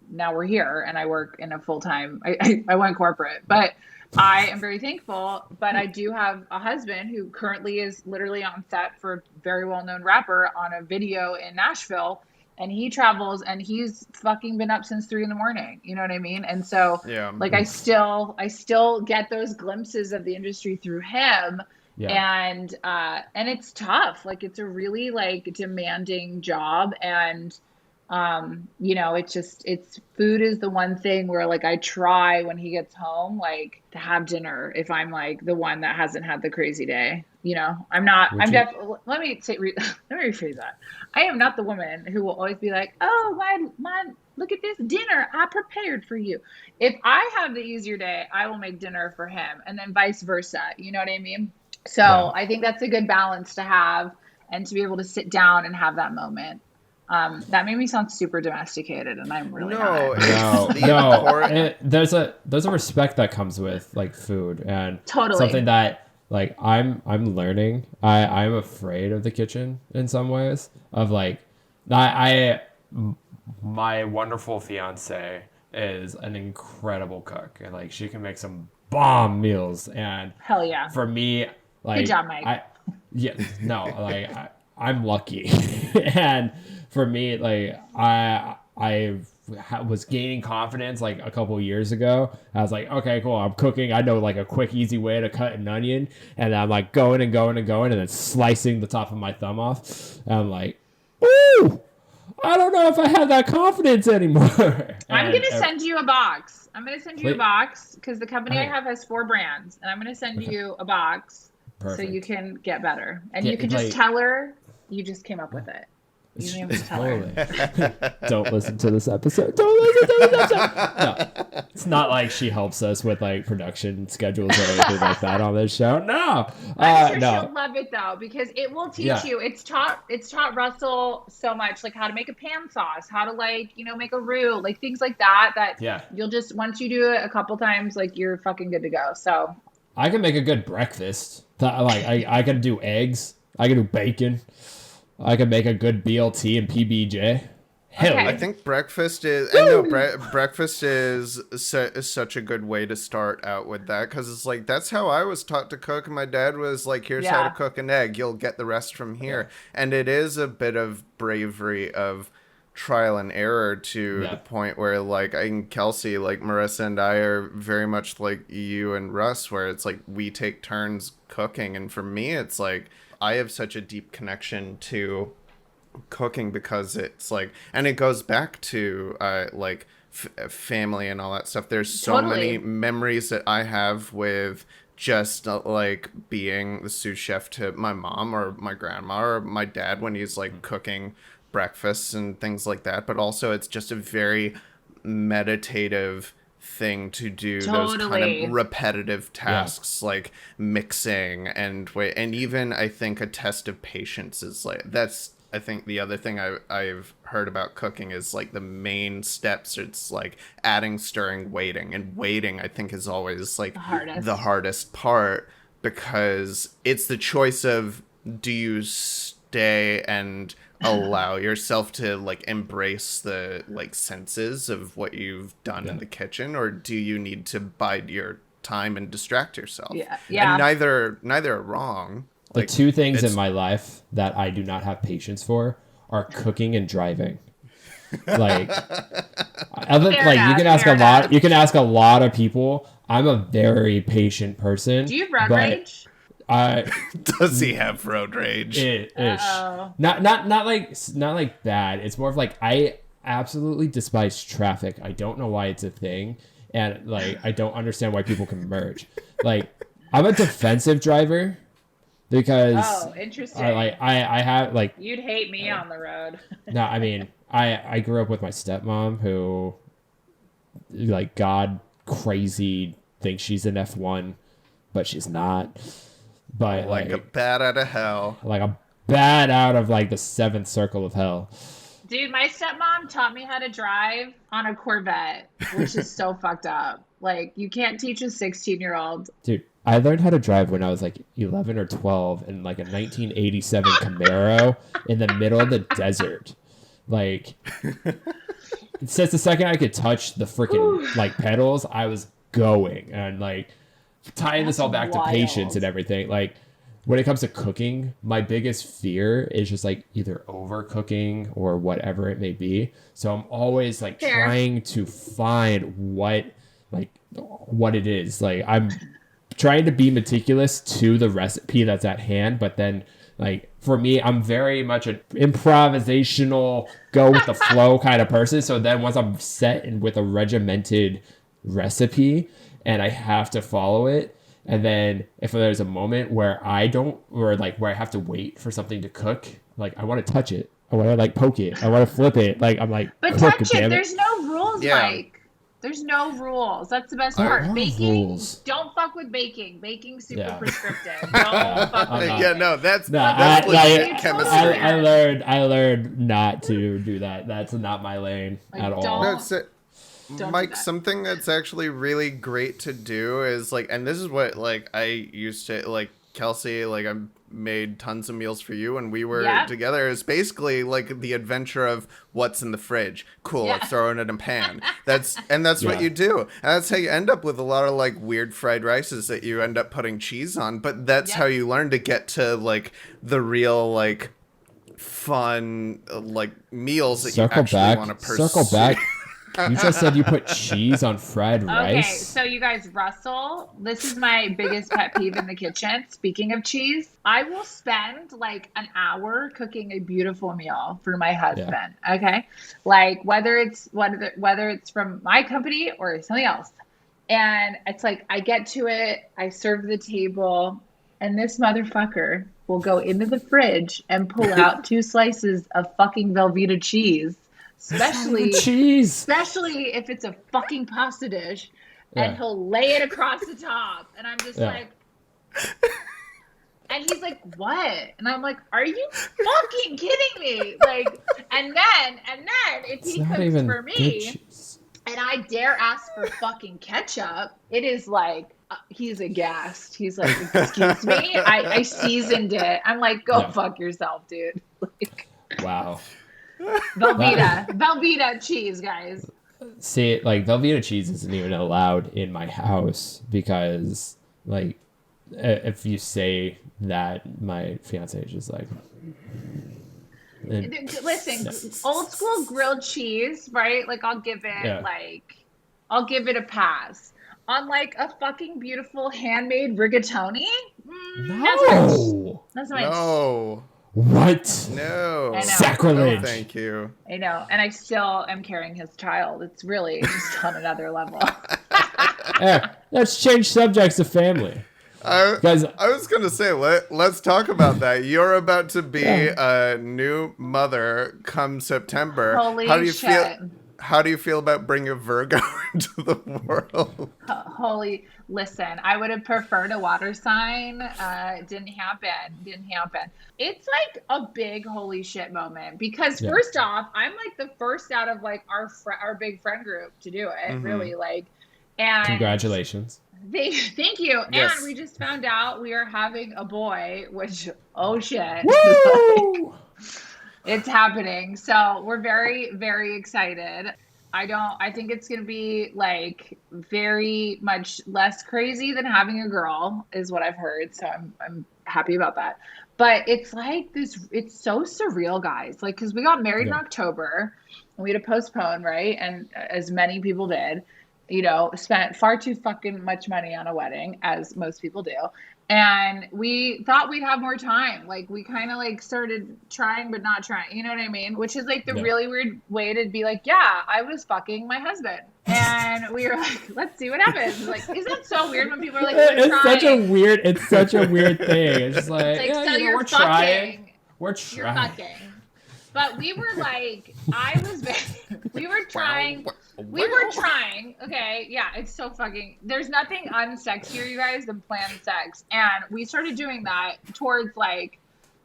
now we're here and I work in a full-time, I went corporate, but I am very thankful, but I do have a husband who currently is literally on set for a very well-known rapper on a video in Nashville. and he travels, and he's fucking been up since 3 a.m. You know what I mean? And so like I still get those glimpses of the industry through him. And it's tough. Like it's a really like demanding job. And you know, it's food is the one thing where like I try when he gets home, like to have dinner if I'm like the one that hasn't had the crazy day. You know, let me rephrase that. I am not the woman who will always be like, oh, my, look at this dinner I prepared for you. If I have the easier day, I will make dinner for him, and then vice versa. You know what I mean? So I think that's a good balance to have, and to be able to sit down and have that moment. That made me sound super domesticated, and I'm really not. No. There's a respect that comes with like food, and something that like I'm learning. I'm afraid of the kitchen in some ways. Of like, my wonderful fiance is an incredible cook, and like she can make some bomb meals. And hell yeah, for me, like, good job, Mike. I'm lucky, and for me, like I was gaining confidence like a couple years ago. I was like, okay, cool, I'm cooking. I know like a quick, easy way to cut an onion, and I'm like going, and then slicing the top of my thumb off. And I'm like, ooh, I don't know if I have that confidence anymore. I'm gonna send you a box. Because the company I have has 4 brands, and I'm gonna send you a box. Perfect. So you can get better, and you can just tell her you just came up with it. You don't have to tell her. Don't listen to this episode. No, it's not like she helps us with like production schedules or anything like that on this show. No, I'm sure she'll love it though, because it will teach you. It's taught Russell so much, like how to make a pan sauce, how to like make a roux, like things like that. You'll just, once you do it a couple times, like you're fucking good to go. So I can make a good breakfast. I can do eggs. I can do bacon. I can make a good BLT and PBJ. Hell, I think breakfast is. Breakfast is such a good way to start out with that, because it's like that's how I was taught to cook. My dad was like, "Here's how to cook an egg. You'll get the rest from here." And it is a bit of bravery of trial and error to the point where like I and Kelsey, like Marissa and I are very much like you and Russ, where it's like we take turns cooking. And for me, it's like I have such a deep connection to cooking, because it's like, and it goes back to like family and all that stuff. There's so many memories that I have with just like being the sous chef to my mom or my grandma or my dad when he's like cooking breakfasts and things like that. But also it's just a very meditative thing to do, those kind of repetitive tasks like mixing and even I think a test of patience is like, that's I think the other thing I've heard about cooking is like the main steps. It's like adding, stirring, waiting, and waiting I think is always like the hardest part, because it's the choice of, do you stay and allow yourself to like embrace the like senses of what you've done in the kitchen, or do you need to bide your time and distract yourself? And neither are wrong. The two things in my life that I do not have patience for are cooking and driving. Like, you can ask a lot of people. I'm a very patient person. Do you have road rage? Does he have road rage? Not like bad. It's more of like, I absolutely despise traffic. I don't know why it's a thing, and like I don't understand why people can merge. Like, I'm a defensive driver. Because interesting. I have like, you'd hate me on the road. No, I mean I grew up with my stepmom who, like, God crazy, thinks she's an F1, but she's not. But like a bat out of hell. Like a bat out of like the 7th circle of hell. Dude, my stepmom taught me how to drive on a Corvette, which is so fucked up. Like, you can't teach a 16-year-old. Dude, I learned how to drive when I was like 11 or 12 in like a 1987 Camaro in the middle of the desert. Like, since the second I could touch the freaking like pedals, I was going. And like, tying this all back to patience and everything. Like, when it comes to cooking, my biggest fear is just like either overcooking or whatever it may be. So I'm always like Fair. trying to find what it is. Like I'm trying to be meticulous to the recipe that's at hand, but then like for me, I'm very much an improvisational, go with the flow kind of person. So then once I'm set and with a regimented recipe and I have to follow it, and then if there's a moment where I don't, or like where I have to wait for something to cook, like I want to touch it, I want to like poke it, I want to flip it, like I'm like, But cook, touch damn it. There's no rules, Yeah. Mike. There's no rules. That's the best I part. love Baking, rules. don't fuck with baking. Baking's super Yeah. prescriptive. Don't fuck with not. Yeah, baking. no, that's No, legit like, chemistry. I learned not to do that. That's not my lane Like, at all. don't- No, it's Don't do Mike, that. something that's actually really great to do is like, and this is what like I used to like, Kelsey, like I made tons of meals for you when we were Yep. together. Is basically like the adventure of what's in the fridge. Cool, Yeah. let's throw it in a pan. That's what Yeah. you do, and that's how you end up with a lot of like weird fried rices that you end up putting cheese on. But that's Yep. how you learn to get to like the real like fun like meals that you actually want to pursue. Circle back. You just said you put cheese on fried Okay, rice. so you guys, Russell, this is my biggest pet peeve in the kitchen. Speaking of cheese, I will spend like an hour cooking a beautiful meal for my husband. Okay, like whether it's from my company or something else, and it's like I get to it, I serve the table, and this motherfucker will go into the fridge and pull out 2 slices of fucking Velveeta cheese. Cheese. Especially if it's a fucking pasta dish, and Yeah. he'll lay it across the top, and I'm just Yeah. like, and he's like, "What?" And I'm like, "Are you fucking kidding me?" Like, and then if It's he not cooks even for good me, cheese. and I dare ask for fucking ketchup, it is like he's aghast. He's like, "Excuse me, I seasoned it." I'm like, "Go Yeah. fuck yourself, dude." Like, Wow. Velveeta cheese, guys. See, like Velveeta cheese isn't even allowed in my house because, like, if you say that, my fiance is just like. Listen, old school grilled cheese, right? Like I'll give it a pass. On like a fucking beautiful handmade rigatoni, No. that's my No, What? no, I know. Sacrilege. No, thank you. I know, and I still am carrying his child. It's really just on another level. Let's change subjects to family. Guys, I was gonna say let's talk about that. You're about to be a new mother come September. Holy How do you shit. feel? How do you feel about bringing a Virgo into the world? Listen, I would have preferred a water sign. Didn't happen. It's like a big holy shit moment because first off, I'm like the first out of like our big friend group to do it. Mm-hmm. Really, like, and congratulations. Thank you. Yes. And we just found out we are having a boy, which oh shit. Woo! It's happening. So we're very, very excited. I think it's going to be like very much less crazy than having a girl is what I've heard. So I'm happy about that. But it's like this, it's so surreal, guys. Like, cause we got married in October and we had to postpone, right? And as many people did, you know, spent far too fucking much money on a wedding, as most people do. And we thought we'd have more time. Like we kind of like started trying, but not trying. You know what I mean? Which is like the really weird way to be like, yeah, I was fucking my husband. And we were like, let's see what happens. Like, isn't it so weird when people are like, It's such a weird thing. It's just like, It's like, yeah, so you know, you're we're fucking. trying. We're You're trying. fucking. But we were like, we were trying. We were trying. Okay. Yeah. It's so fucking, there's nothing unsexier, you guys, than planned sex. And we started doing that towards like,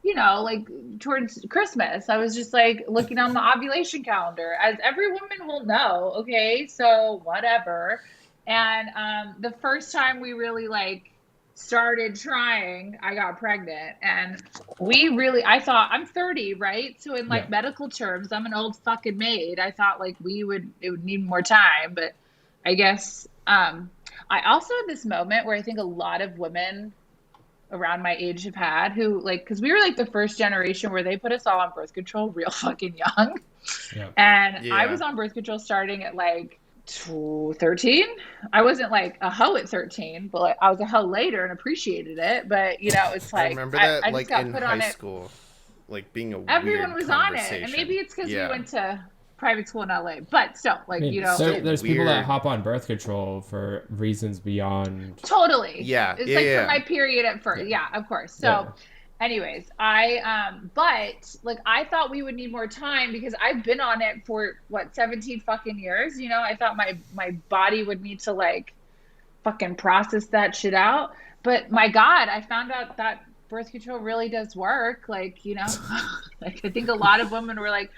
you know, like towards Christmas. I was just like looking on the ovulation calendar, as every woman will know. Okay. So whatever. And the first time we really like started trying, I got pregnant, and I thought I'm 30, right? So in like medical terms, I'm an old fucking maid. I thought like it would need more time, but I guess I also had this moment where I think a lot of women around my age have had who like, because we were like the first generation where they put us all on birth control real fucking young. Yeah. And I Yeah. was on birth control starting at like 13. I wasn't like a hoe at 13, but like, I was a hoe later and appreciated it. But you know, it's I like remember that I just like got in put high on it. school, like being a Everyone weird was on it, conversation. and maybe it's because we Yeah. went to private school in LA. But still, like, I mean, you know, so there's people that weird. hop on birth control for reasons beyond. totally. Yeah, It's yeah, like yeah. for my period at first. Yeah, of course. So. Yeah. Anyways, but like I thought we would need more time because I've been on it for what 17 fucking years. You know, I thought my body would need to like fucking process that shit out. But my God, I found out that birth control really does work. Like, you know, like I think a lot of women were like,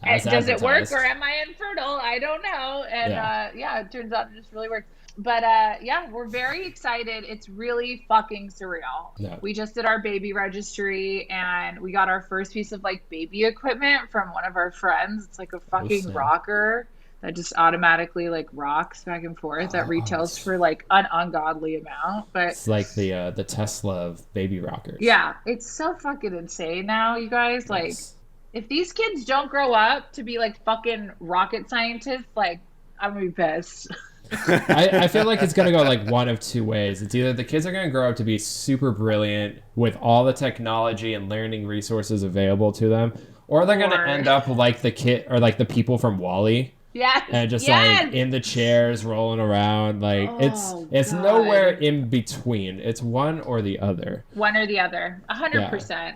As does it work advertised. or am I infertile? I don't know. And Yeah. it turns out it just really works. But yeah, we're very excited. It's really fucking surreal. Yeah. We just did our baby registry and we got our first piece of like baby equipment from one of our friends. It's like a fucking snap. rocker that just automatically like rocks back and forth that retails for like an ungodly amount. But It's like the Tesla of baby rockers. yeah, it's so fucking insane now, you guys. Like, It's- if these kids don't grow up to be like fucking rocket scientists, like I'm gonna be pissed. I feel like it's gonna go like one of two ways. It's either the kids are gonna grow up to be super brilliant with all the technology and learning resources available to them, or they're gonna Or- end up like the kid or like the people from Wall-E Yes, and just yes. like in the chairs rolling around. Like Oh, it's God. nowhere in between. It's one or the other. One or the other, 100%.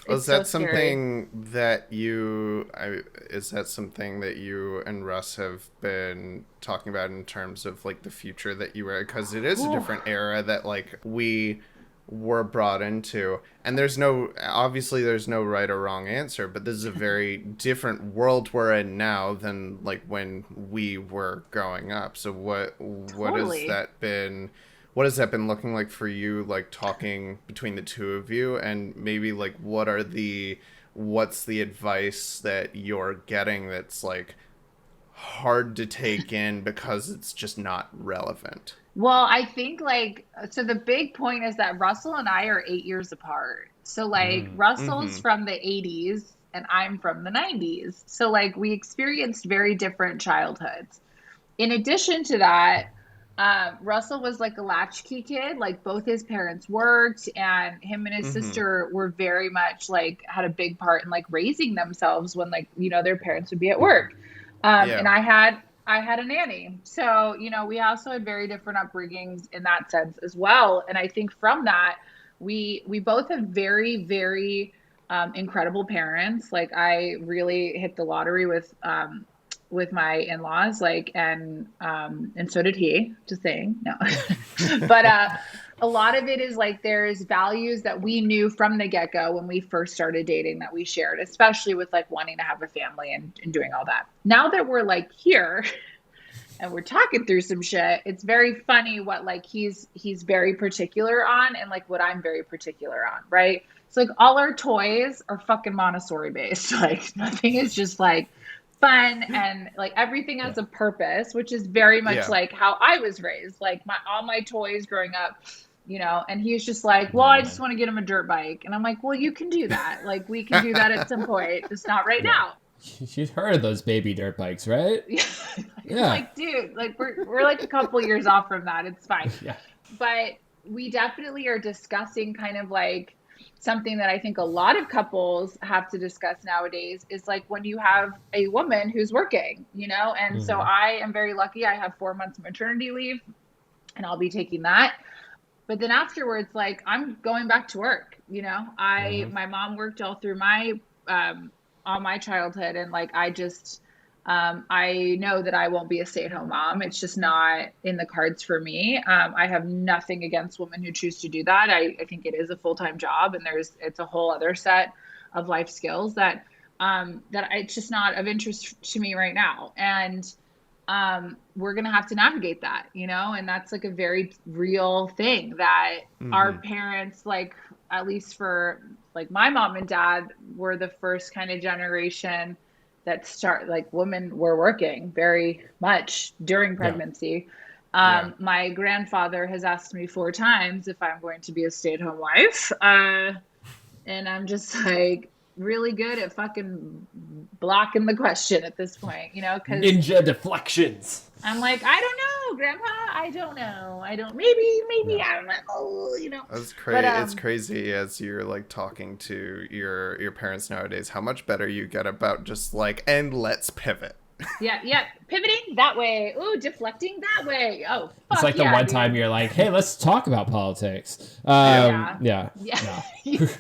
Is that something that is that something that you and Russ have been talking about in terms of like the future that you were, because it is a different era that like we were brought into, and there's no right or wrong answer, but this is a very different world we're in now than like when we were growing up. So what Totally. what has that been looking like for you, like talking between the two of you, and maybe like what's the advice that you're getting that's like hard to take in because it's just not relevant? Well, I think like, so the big point is that Russell and I are 8 years apart. So like Russell's from the 80s and I'm from the 90s. So like we experienced very different childhoods. In addition to that, Russell was like a latchkey kid. Like both his parents worked, and him and his sister were very much like had a big part in like raising themselves when like, you know, their parents would be at work. And I had a nanny. So, you know, we also had very different upbringings in that sense as well. And I think from that, we both have very, very incredible parents. Like I really hit the lottery with my in-laws, like, and so did he, just saying, no, but a lot of it is like, there's values that we knew from the get-go when we first started dating that we shared, especially with like wanting to have a family and doing all that. Now that we're like here and we're talking through some shit, it's very funny what like he's very particular on and like what I'm very particular on, right? So like all our toys are fucking Montessori based. Like nothing is just like fun, and like everything has a purpose, which is very much like how I was raised. Like all my toys growing up, you know, and he's just like, well, I just want to get him a dirt bike. And I'm like, well, you can do that. Like we can do that at some point, just not right now. You've heard of those baby dirt bikes, right? Yeah. Like, dude, like we're like a couple years off from that. It's fine. Yeah. But we definitely are discussing kind of like something that I think a lot of couples have to discuss nowadays is like when you have a woman who's working, you know? And so I am very lucky. I have 4 months maternity leave and I'll be taking that. But then afterwards, like I'm going back to work, you know, my mom worked all through all my childhood. And like, I know that I won't be a stay-at-home mom. It's just not in the cards for me. I have nothing against women who choose to do that. I think it is a full-time job, and it's a whole other set of life skills that it's just not of interest to me right now. And we're going to have to navigate that, you know, and that's like a very real thing that our parents, like, at least for like my mom and dad, were the first kind of generation that women were working very much during pregnancy. My grandfather has asked me 4 times if I'm going to be a stay-at-home wife. And I'm just like really good at fucking blocking the question at this point, you know, because ninja deflections. I'm like, I don't know, Grandpa. I don't know. Maybe I don't know. You know, That's crazy. It's crazy as you're like talking to your parents nowadays, how much better you get about just like, and let's pivot. Yeah. Pivoting that way. Ooh, deflecting that way. Oh, fuck it's like the one time you're like, hey, let's talk about politics. Yeah.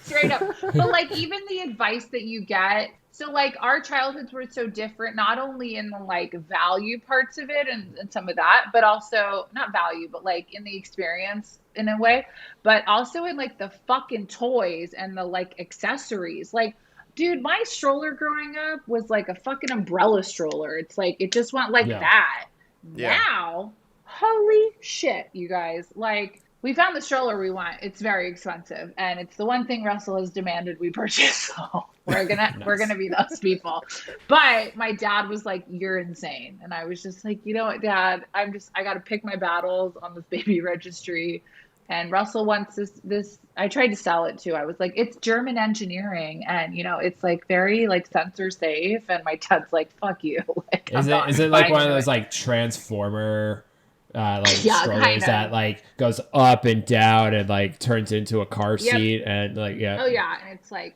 Straight up. But like even the advice that you get. So like our childhoods were so different, not only in the like value parts of it and some of that, but also not value, but like in the experience in a way, but also in like the fucking toys and the like accessories. Like, dude, my stroller growing up was like a fucking umbrella stroller. It's like, it just went like that. Yeah. Now, holy shit, you guys. Like, we found the stroller we want. It's very expensive. And it's the one thing Russell has demanded we purchase. So we're gonna be those people. But my dad was like, you're insane. And I was just like, you know what, Dad? I gotta pick my battles on this baby registry. And Russell wants this. I tried to sell it too. I was like, it's German engineering, and you know, it's like very like sensor safe. And my dad's like, fuck you. Like, is it like one of those like transformer strollers that like goes up and down and like turns into a car seat and like oh yeah, and it's like,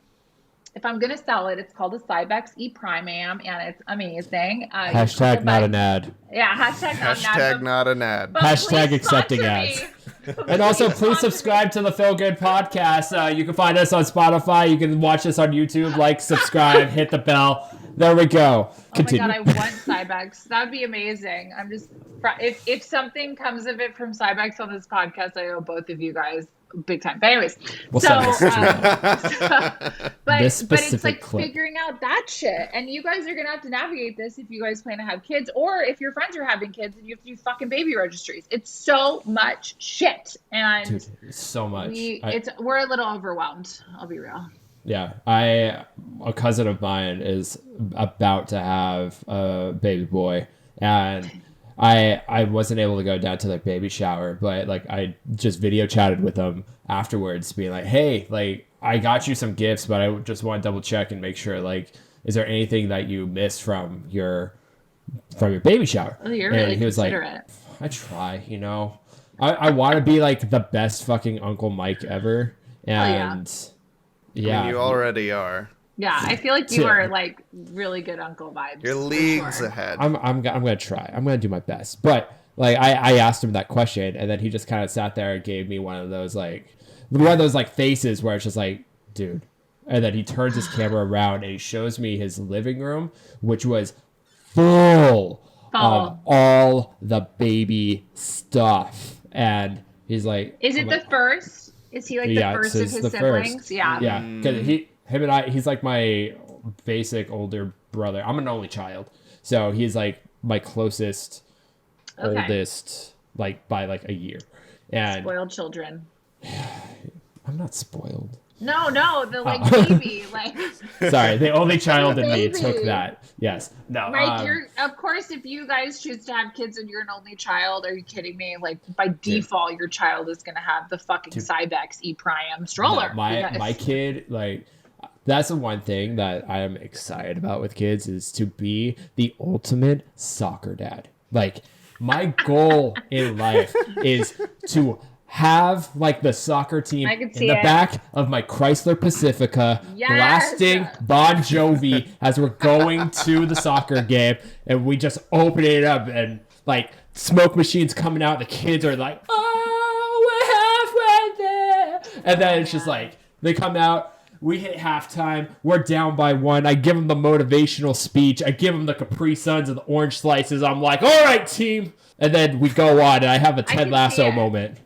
if I'm gonna sell it, it's called a Cybex e-Primam, and it's amazing. Hashtag not an ad. Yeah, hashtag not an ad. Hashtag accepting ads. And also, please subscribe to the FillGood podcast. You can find us on Spotify. You can watch us on YouTube. Like, subscribe, hit the bell. There we go. Continue. Oh my God, I want Cybex. That would be amazing. I'm just, if something comes of it from Cybex on this podcast, I owe both of you guys big time. But anyways, but it's like figuring out that shit. And you guys are going to have to navigate this if you guys plan to have kids, or if your friends are having kids and you have to do fucking baby registries. It's so much shit. And dude, it's so much. We're a little overwhelmed. I'll be real. Yeah, a cousin of mine is about to have a baby boy, and I wasn't able to go down to the baby shower, but like I just video chatted with him afterwards, being like, hey, like I got you some gifts, but I just want to double check and make sure, like, is there anything that you missed from your baby shower? Oh, you're and really he was like, I try, you know, I want to be like the best fucking Uncle Mike ever, and. Yeah, I mean, you already are. Yeah, I feel like you are like really good uncle vibes. You're leagues ahead. I'm gonna try. I'm gonna do my best. But like I asked him that question, and then he just kind of sat there and gave me one of those faces where it's just like, dude. And then he turns his camera around and he shows me his living room, which was full of all the baby stuff. And he's like, "Is it the first? Is he like the first of his siblings?" First. Yeah, because he's like my basic older brother. I'm an only child, so he's like my closest, oldest, like by like a year. And spoiled children. I'm not spoiled. No, the like baby, like. Sorry, the only child in me took that. Yes, no. Mike, of course, if you guys choose to have kids and you're an only child, are you kidding me? Like by default, your child is gonna have the fucking Cybex e-Primam stroller. No, my kid, like, that's the one thing that I am excited about with kids is to be the ultimate soccer dad. Like, my goal in life is to have like the soccer team in the back of my Chrysler Pacifica, blasting Bon Jovi as we're going to the soccer game, and we just open it up and like smoke machines coming out. The kids are like, "Oh, we're halfway there," and then it's just like they come out. We hit halftime. We're down by 1. I give them the motivational speech. I give them the Capri Suns and the orange slices. I'm like, all right, team. And then we go on, and I have a Ted Lasso moment.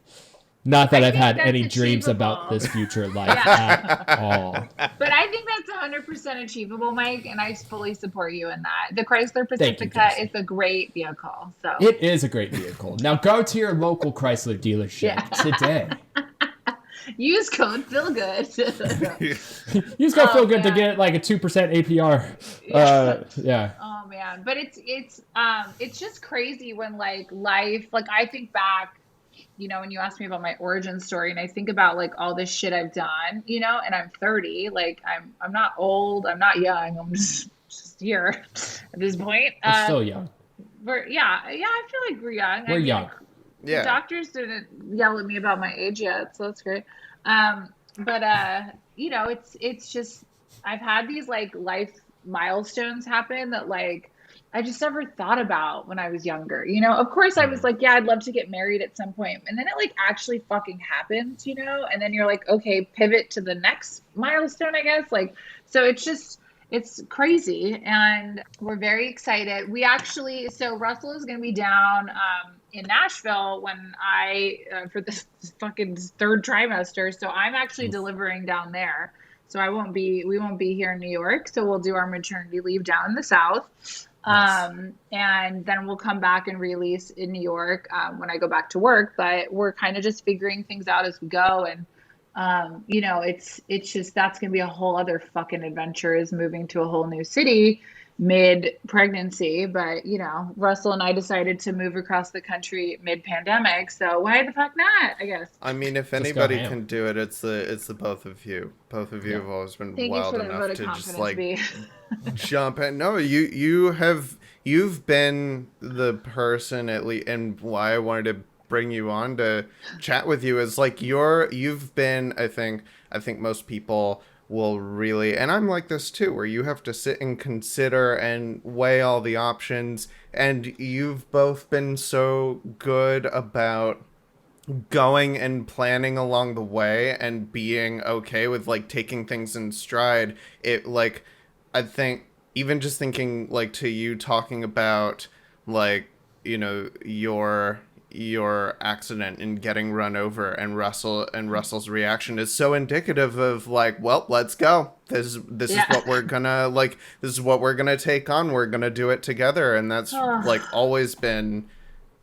Not that I've had any dreams about this future life at all. But I think that's 100% achievable, Mike, and I fully support you in that. The Chrysler Pacifica is a great vehicle. So it is a great vehicle. Now go to your local Chrysler dealership today. Use code FillGood. Use code FillGood to get like a 2% APR. Yeah. Oh man, but it's just crazy when like life, like I think back, when you asked me about my origin story, and I think about like all this shit I've done, and I'm 30, like I'm not old, I'm not young, I'm just here at this point. We're still young. I feel like we're young. We're young. Like, the doctors didn't yell at me about my age yet, so that's great. It's just, I've had these like life milestones happen that like I just never thought about when I was younger. Of course I was like, yeah, I'd love to get married at some point. And then it like actually fucking happens, and then you're like, okay, pivot to the next milestone, I guess. Like, so it's crazy, and we're very excited. So Russell is going to be down in Nashville when for this fucking third trimester. So I'm actually delivering down there. So we won't be here in New York. So we'll do our maternity leave down in the South. Nice. And then we'll come back and release in New York when I go back to work. But we're kind of just figuring things out as we go. And it's just, that's going to be a whole other fucking adventure, is moving to a whole new city mid-pregnancy. But, Russell and I decided to move across the country mid-pandemic. So why the fuck not, I guess. I mean, if anybody can do it, it's the both of you. Both of you have always been wild enough to just like jump in. No, you've been the person, at least, and why I wanted to bring you on to chat with you is like you've been, I think most people will really, and I'm like this too, where you have to sit and consider and weigh all the options, and you've both been so good about going and planning along the way and being okay with like taking things in stride. It like, I think even just thinking like to you talking about like, your accident and getting run over, and Russell's reaction is so indicative of like, well, let's go. This is what we're gonna like. This is what we're gonna take on. We're gonna do it together, and that's like always been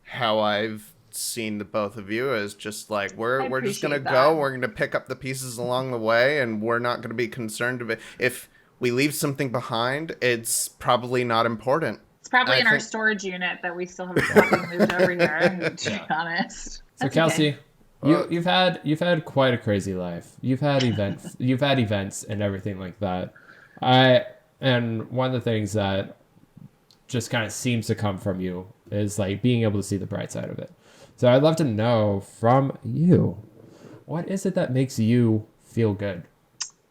how I've seen the both of you, is just like we're just gonna go. We're gonna pick up the pieces along the way, and we're not gonna be concerned of it. If we leave something behind, it's probably not important. It's probably in our storage unit that we still haven't fucking moved over here, to be honest. So Kelsey, you've had quite a crazy life. You've had events and everything like that. And one of the things that just kind of seems to come from you is like being able to see the bright side of it. So I'd love to know from you, what is it that makes you feel good?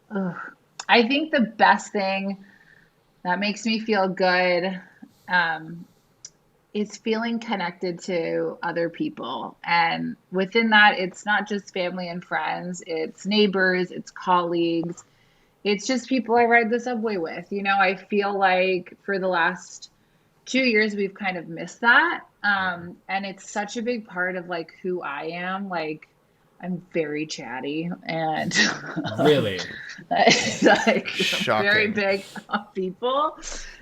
I think the best thing that makes me feel good is feeling connected to other people. And within that, it's not just family and friends, it's neighbors, it's colleagues, it's just people I ride the subway with. I feel like for the last 2 years, we've kind of missed that. And it's such a big part of like who I am. Like, I'm very chatty, and really, like shocking. Very big on people.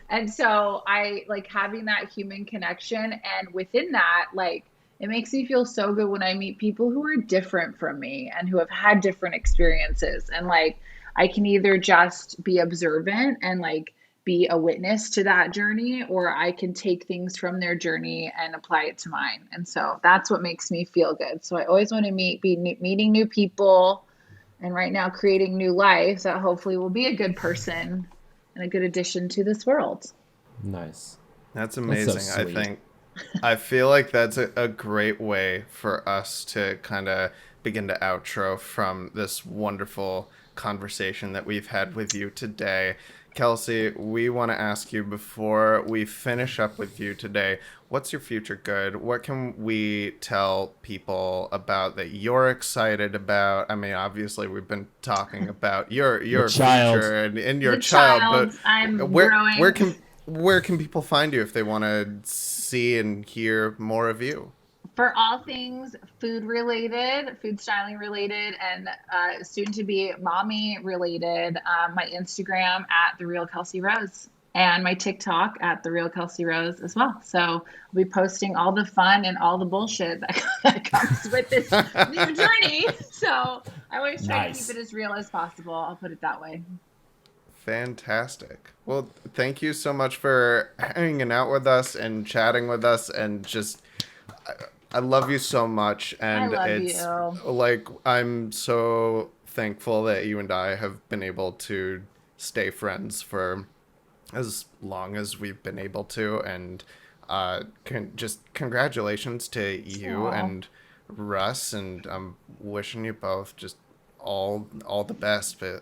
And so I like having that human connection, and within that, like, it makes me feel so good when I meet people who are different from me and who have had different experiences. And like, I can either just be observant and like be a witness to that journey, or I can take things from their journey and apply it to mine. And so that's what makes me feel good. So I always want to meeting new people, and right now creating new lives that hopefully will be a good person and a good addition to this world. Nice. That's amazing. That's so sweet. I feel like that's a great way for us to kind of begin to outro from this wonderful conversation that we've had with you today. Kelsey, we want to ask you before we finish up with you today, what's your future good? What can we tell people about that you're excited about? I mean, obviously we've been talking about your future and your child, but I'm where can people find you if they want to see and hear more of you? For all things food related, food styling related, and soon to be mommy related, my Instagram at The Real Kelsey Rose. and my TikTok at The Real Kelsey Rose as well. So I'll be posting all the fun and all the bullshit that comes with this new journey. So I always try to keep it as real as possible. I'll put it that way. Fantastic. Well, thank you so much for hanging out with us and chatting with us, and just I love you so much, and it's like I'm so thankful that you and I have been able to stay friends for as long as we've been able to, and just congratulations to you and Russ, and I'm wishing you both just all the best, but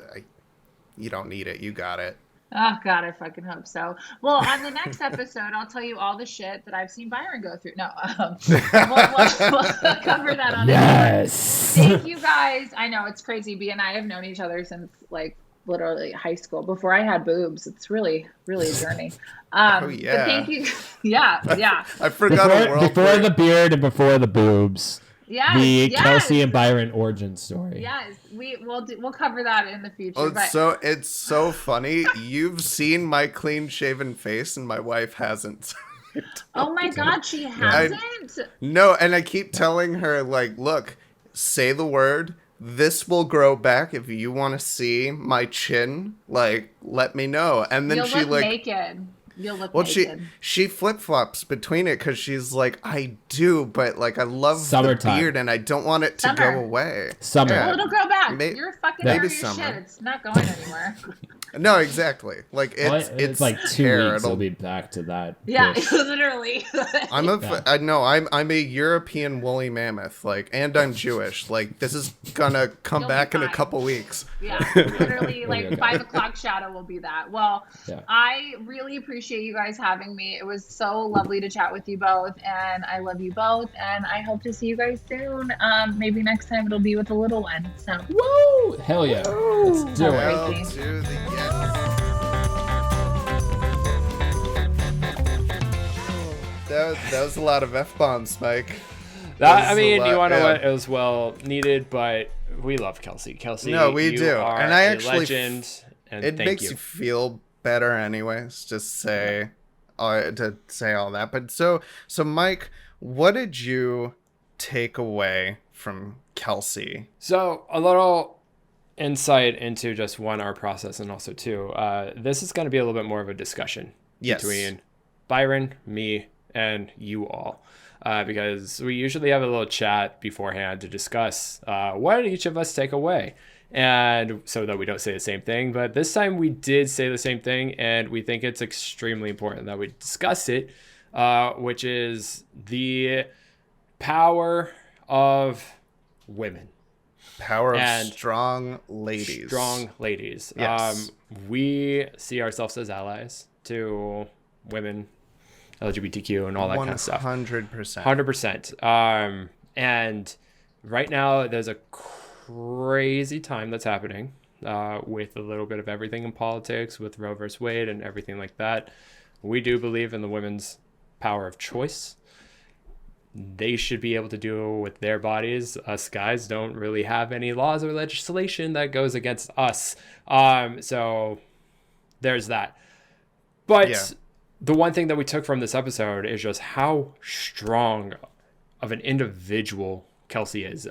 you don't need it. You got it. Oh, God, I fucking hope so. Well, on the next episode, I'll tell you all the shit that I've seen Byron go through. No, we'll cover that on Yes. Thank you, guys. I know, it's crazy. B and I have known each other since, like, literally high school, before I had boobs. It's really, really a journey. Oh, yeah. But thank you. Yeah. I forgot before the beard and before the boobs. Yes, the Kelsey and Byron origin story. Yes, we'll cover that in the future. Oh, it's so funny. You've seen my clean shaven face, and my wife hasn't. Oh my God, she hasn't? No, and I keep telling her, like, look, say the word. This will grow back. If you want to see my chin, like, let me know. And then You'll look naked. You'll look naked. She flip-flops between it because she's like, I do, but like I love the beard and I don't want it to go away. Summer. Well, it'll grow back. You're fucking out of your shit. It's not going anymore. No, exactly. Like it's like 2 weeks. It'll be back to that. Yeah, literally. I'm a European woolly mammoth. Like, and I'm Jewish. Like, this is gonna come back in a couple weeks. Yeah, literally, like 5 o'clock shadow will be that. Well, I really appreciate you guys having me. It was so lovely to chat with you both, and I love you both, and I hope to see you guys soon. Maybe next time it'll be with a little one. So, woo! Hell yeah! Woo! Let's do it. That was a lot of F-bombs, Mike. You want to know what? It was well needed, but we love Kelsey. Kelsey, no, we do, and I actually legend. And it makes you feel better, anyways. Just say, to say all that. But so Mike, what did you take away from Kelsey? So a little insight into just our process, and also this is going to be a little bit more of a discussion between Byron, me, and you all, because we usually have a little chat beforehand to discuss what each of us take away, and so that we don't say the same thing. But this time we did say the same thing, and we think it's extremely important that we discuss it, which is the power of women. Power of strong ladies. Strong ladies. Yes. We see ourselves as allies to women, LGBTQ, and all that kind of stuff. 100%. 100%. And right now, there's a crazy time that's happening with a little bit of everything in politics, with Roe versus Wade and everything like that. We do believe in the women's power of choice. They should be able to do with their bodies. Us guys don't really have any laws or legislation that goes against us. So there's that. But the one thing that we took from this episode is just how strong of an individual Kelsey is.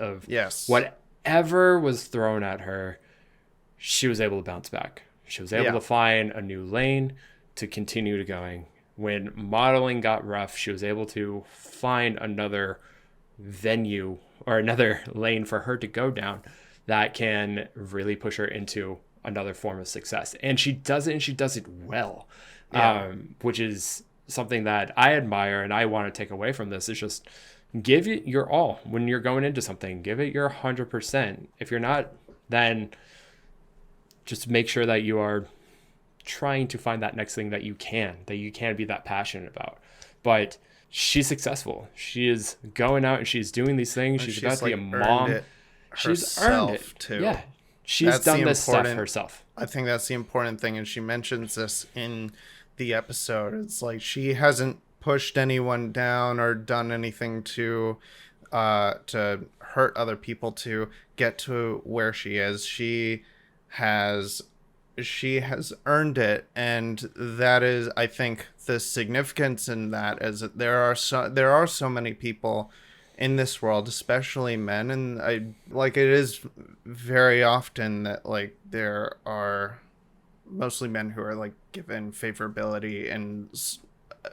Whatever was thrown at her, she was able to bounce back. She was able to find a new lane to continue to going. When modeling got rough, she was able to find another venue or another lane for her to go down that can really push her into another form of success. And she does it, and she does it well, which is something that I admire and I want to take away from this. Is just give it your all when you're going into something. Give it your 100%. If you're not, then just make sure that you are trying to find that next thing that you can be that passionate about. But she's successful. She is going out and she's doing these things. She's about to be a mom. She's earned it too. Yeah, she's done this stuff herself. I think that's the important thing, and she mentions this in the episode. It's like she hasn't pushed anyone down or done anything to hurt other people to get to where she is. She has she has earned it, and that is, I think, the significance in that is that there are so many people in this world, especially men, and it is very often that like there are mostly men who are like given favorability in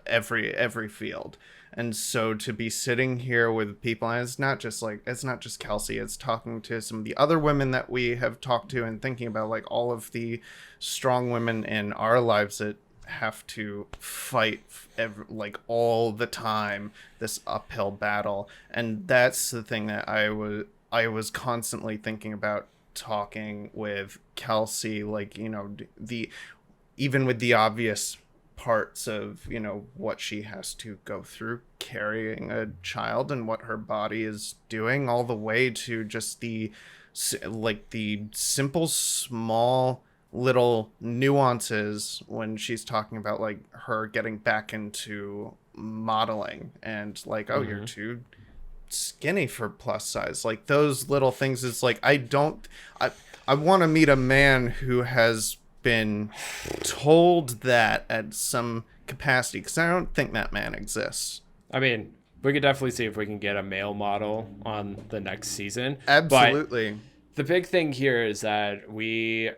every field. And so to be sitting here with people, and it's not just Kelsey, it's talking to some of the other women that we have talked to and thinking about like all of the strong women in our lives that have to fight all the time, this uphill battle. And that's the thing that I was constantly thinking about talking with Kelsey, like, you know, even with the obvious parts of, you know, what she has to go through carrying a child and what her body is doing, all the way to just the simple small little nuances when she's talking about like her getting back into modeling and like, oh, you're too skinny for plus size. Like those little things is like, I want to meet a man who has been told that at some capacity, because I don't think that man exists. I mean, we could definitely see if we can get a male model on the next season. Absolutely. But the big thing here is that we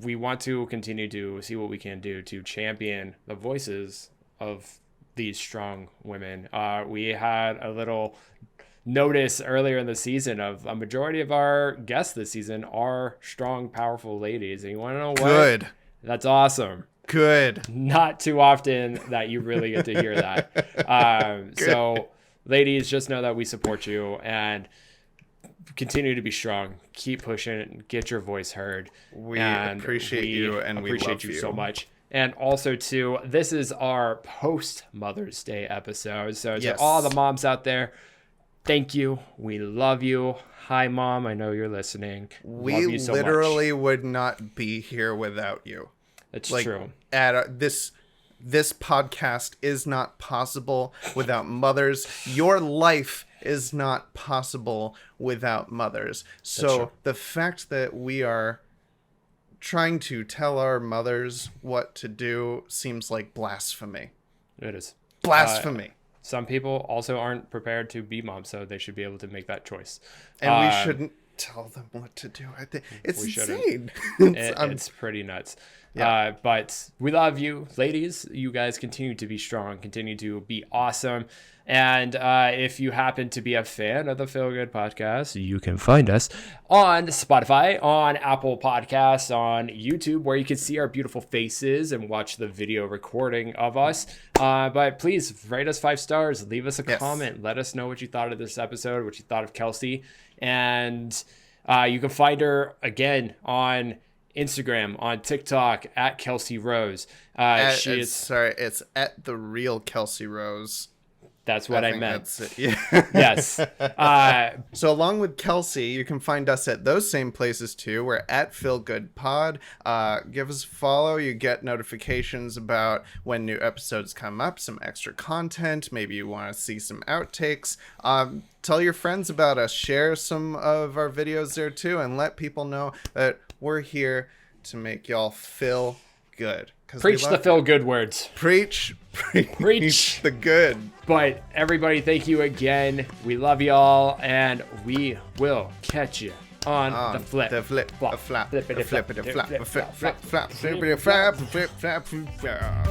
want to continue to see what we can do to champion the voices of these strong women. We had a little notice earlier in the season of a majority of our guests this season are strong, powerful ladies. And you want to know what? Good. That's awesome. Good. Not too often that you really get to hear that. So ladies, just know that we support you and continue to be strong. Keep pushing. Get your voice heard. We appreciate you, and we appreciate love you so much. And also, too, this is our post-Mother's Day episode. So to all the moms out there, thank you. We love you. Hi, Mom. I know you're listening. We love you so literally much. Would not be here without you. It's true. This podcast is not possible without mothers. Your life is not possible without mothers. So the fact that we are trying to tell our mothers what to do seems like blasphemy. It is. Blasphemy. Some people also aren't prepared to be moms, so they should be able to make that choice. And we shouldn't tell them what to do. I think it's insane. It's pretty nuts. Yeah. But we love you, ladies. You guys continue to be strong, continue to be awesome. And if you happen to be a fan of the FillGood podcast, you can find us on Spotify, on Apple Podcasts, on YouTube, where you can see our beautiful faces and watch the video recording of us. But please rate us 5 stars, leave us a comment, let us know what you thought of this episode, what you thought of Kelsey. And you can find her again on Instagram, on TikTok at Kelsey Rose. It's at the real Kelsey Rose. That's what I meant. That's it. Yeah. Yes. So along with Kelsey, you can find us at those same places too. We're at FillGoodPod. Give us a follow. You get notifications about when new episodes come up, some extra content. Maybe you want to see some outtakes. Tell your friends about us. Share some of our videos there too, and let people know that we're here to make y'all feel good. Preach the feel good words. Preach the good. But everybody, thank you again. We love y'all, and we will catch you on the flip. The flip. Flop. The flap. Flippity The flap. flippity flap. Flip, The flip. flap. Flap. Flippity flap. Flip. Flap. Flap.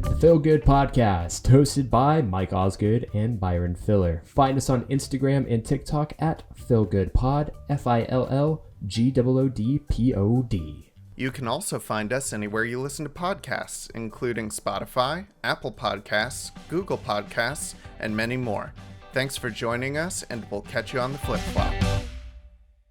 The Feel Good Podcast, hosted by Mike Osgood and Byron Filler. Find us on Instagram and TikTok at FillGoodPod, FillGoodPod. You can also find us anywhere you listen to podcasts, including Spotify, Apple Podcasts, Google Podcasts, and many more. Thanks for joining us, and we'll catch you on the flip-flop.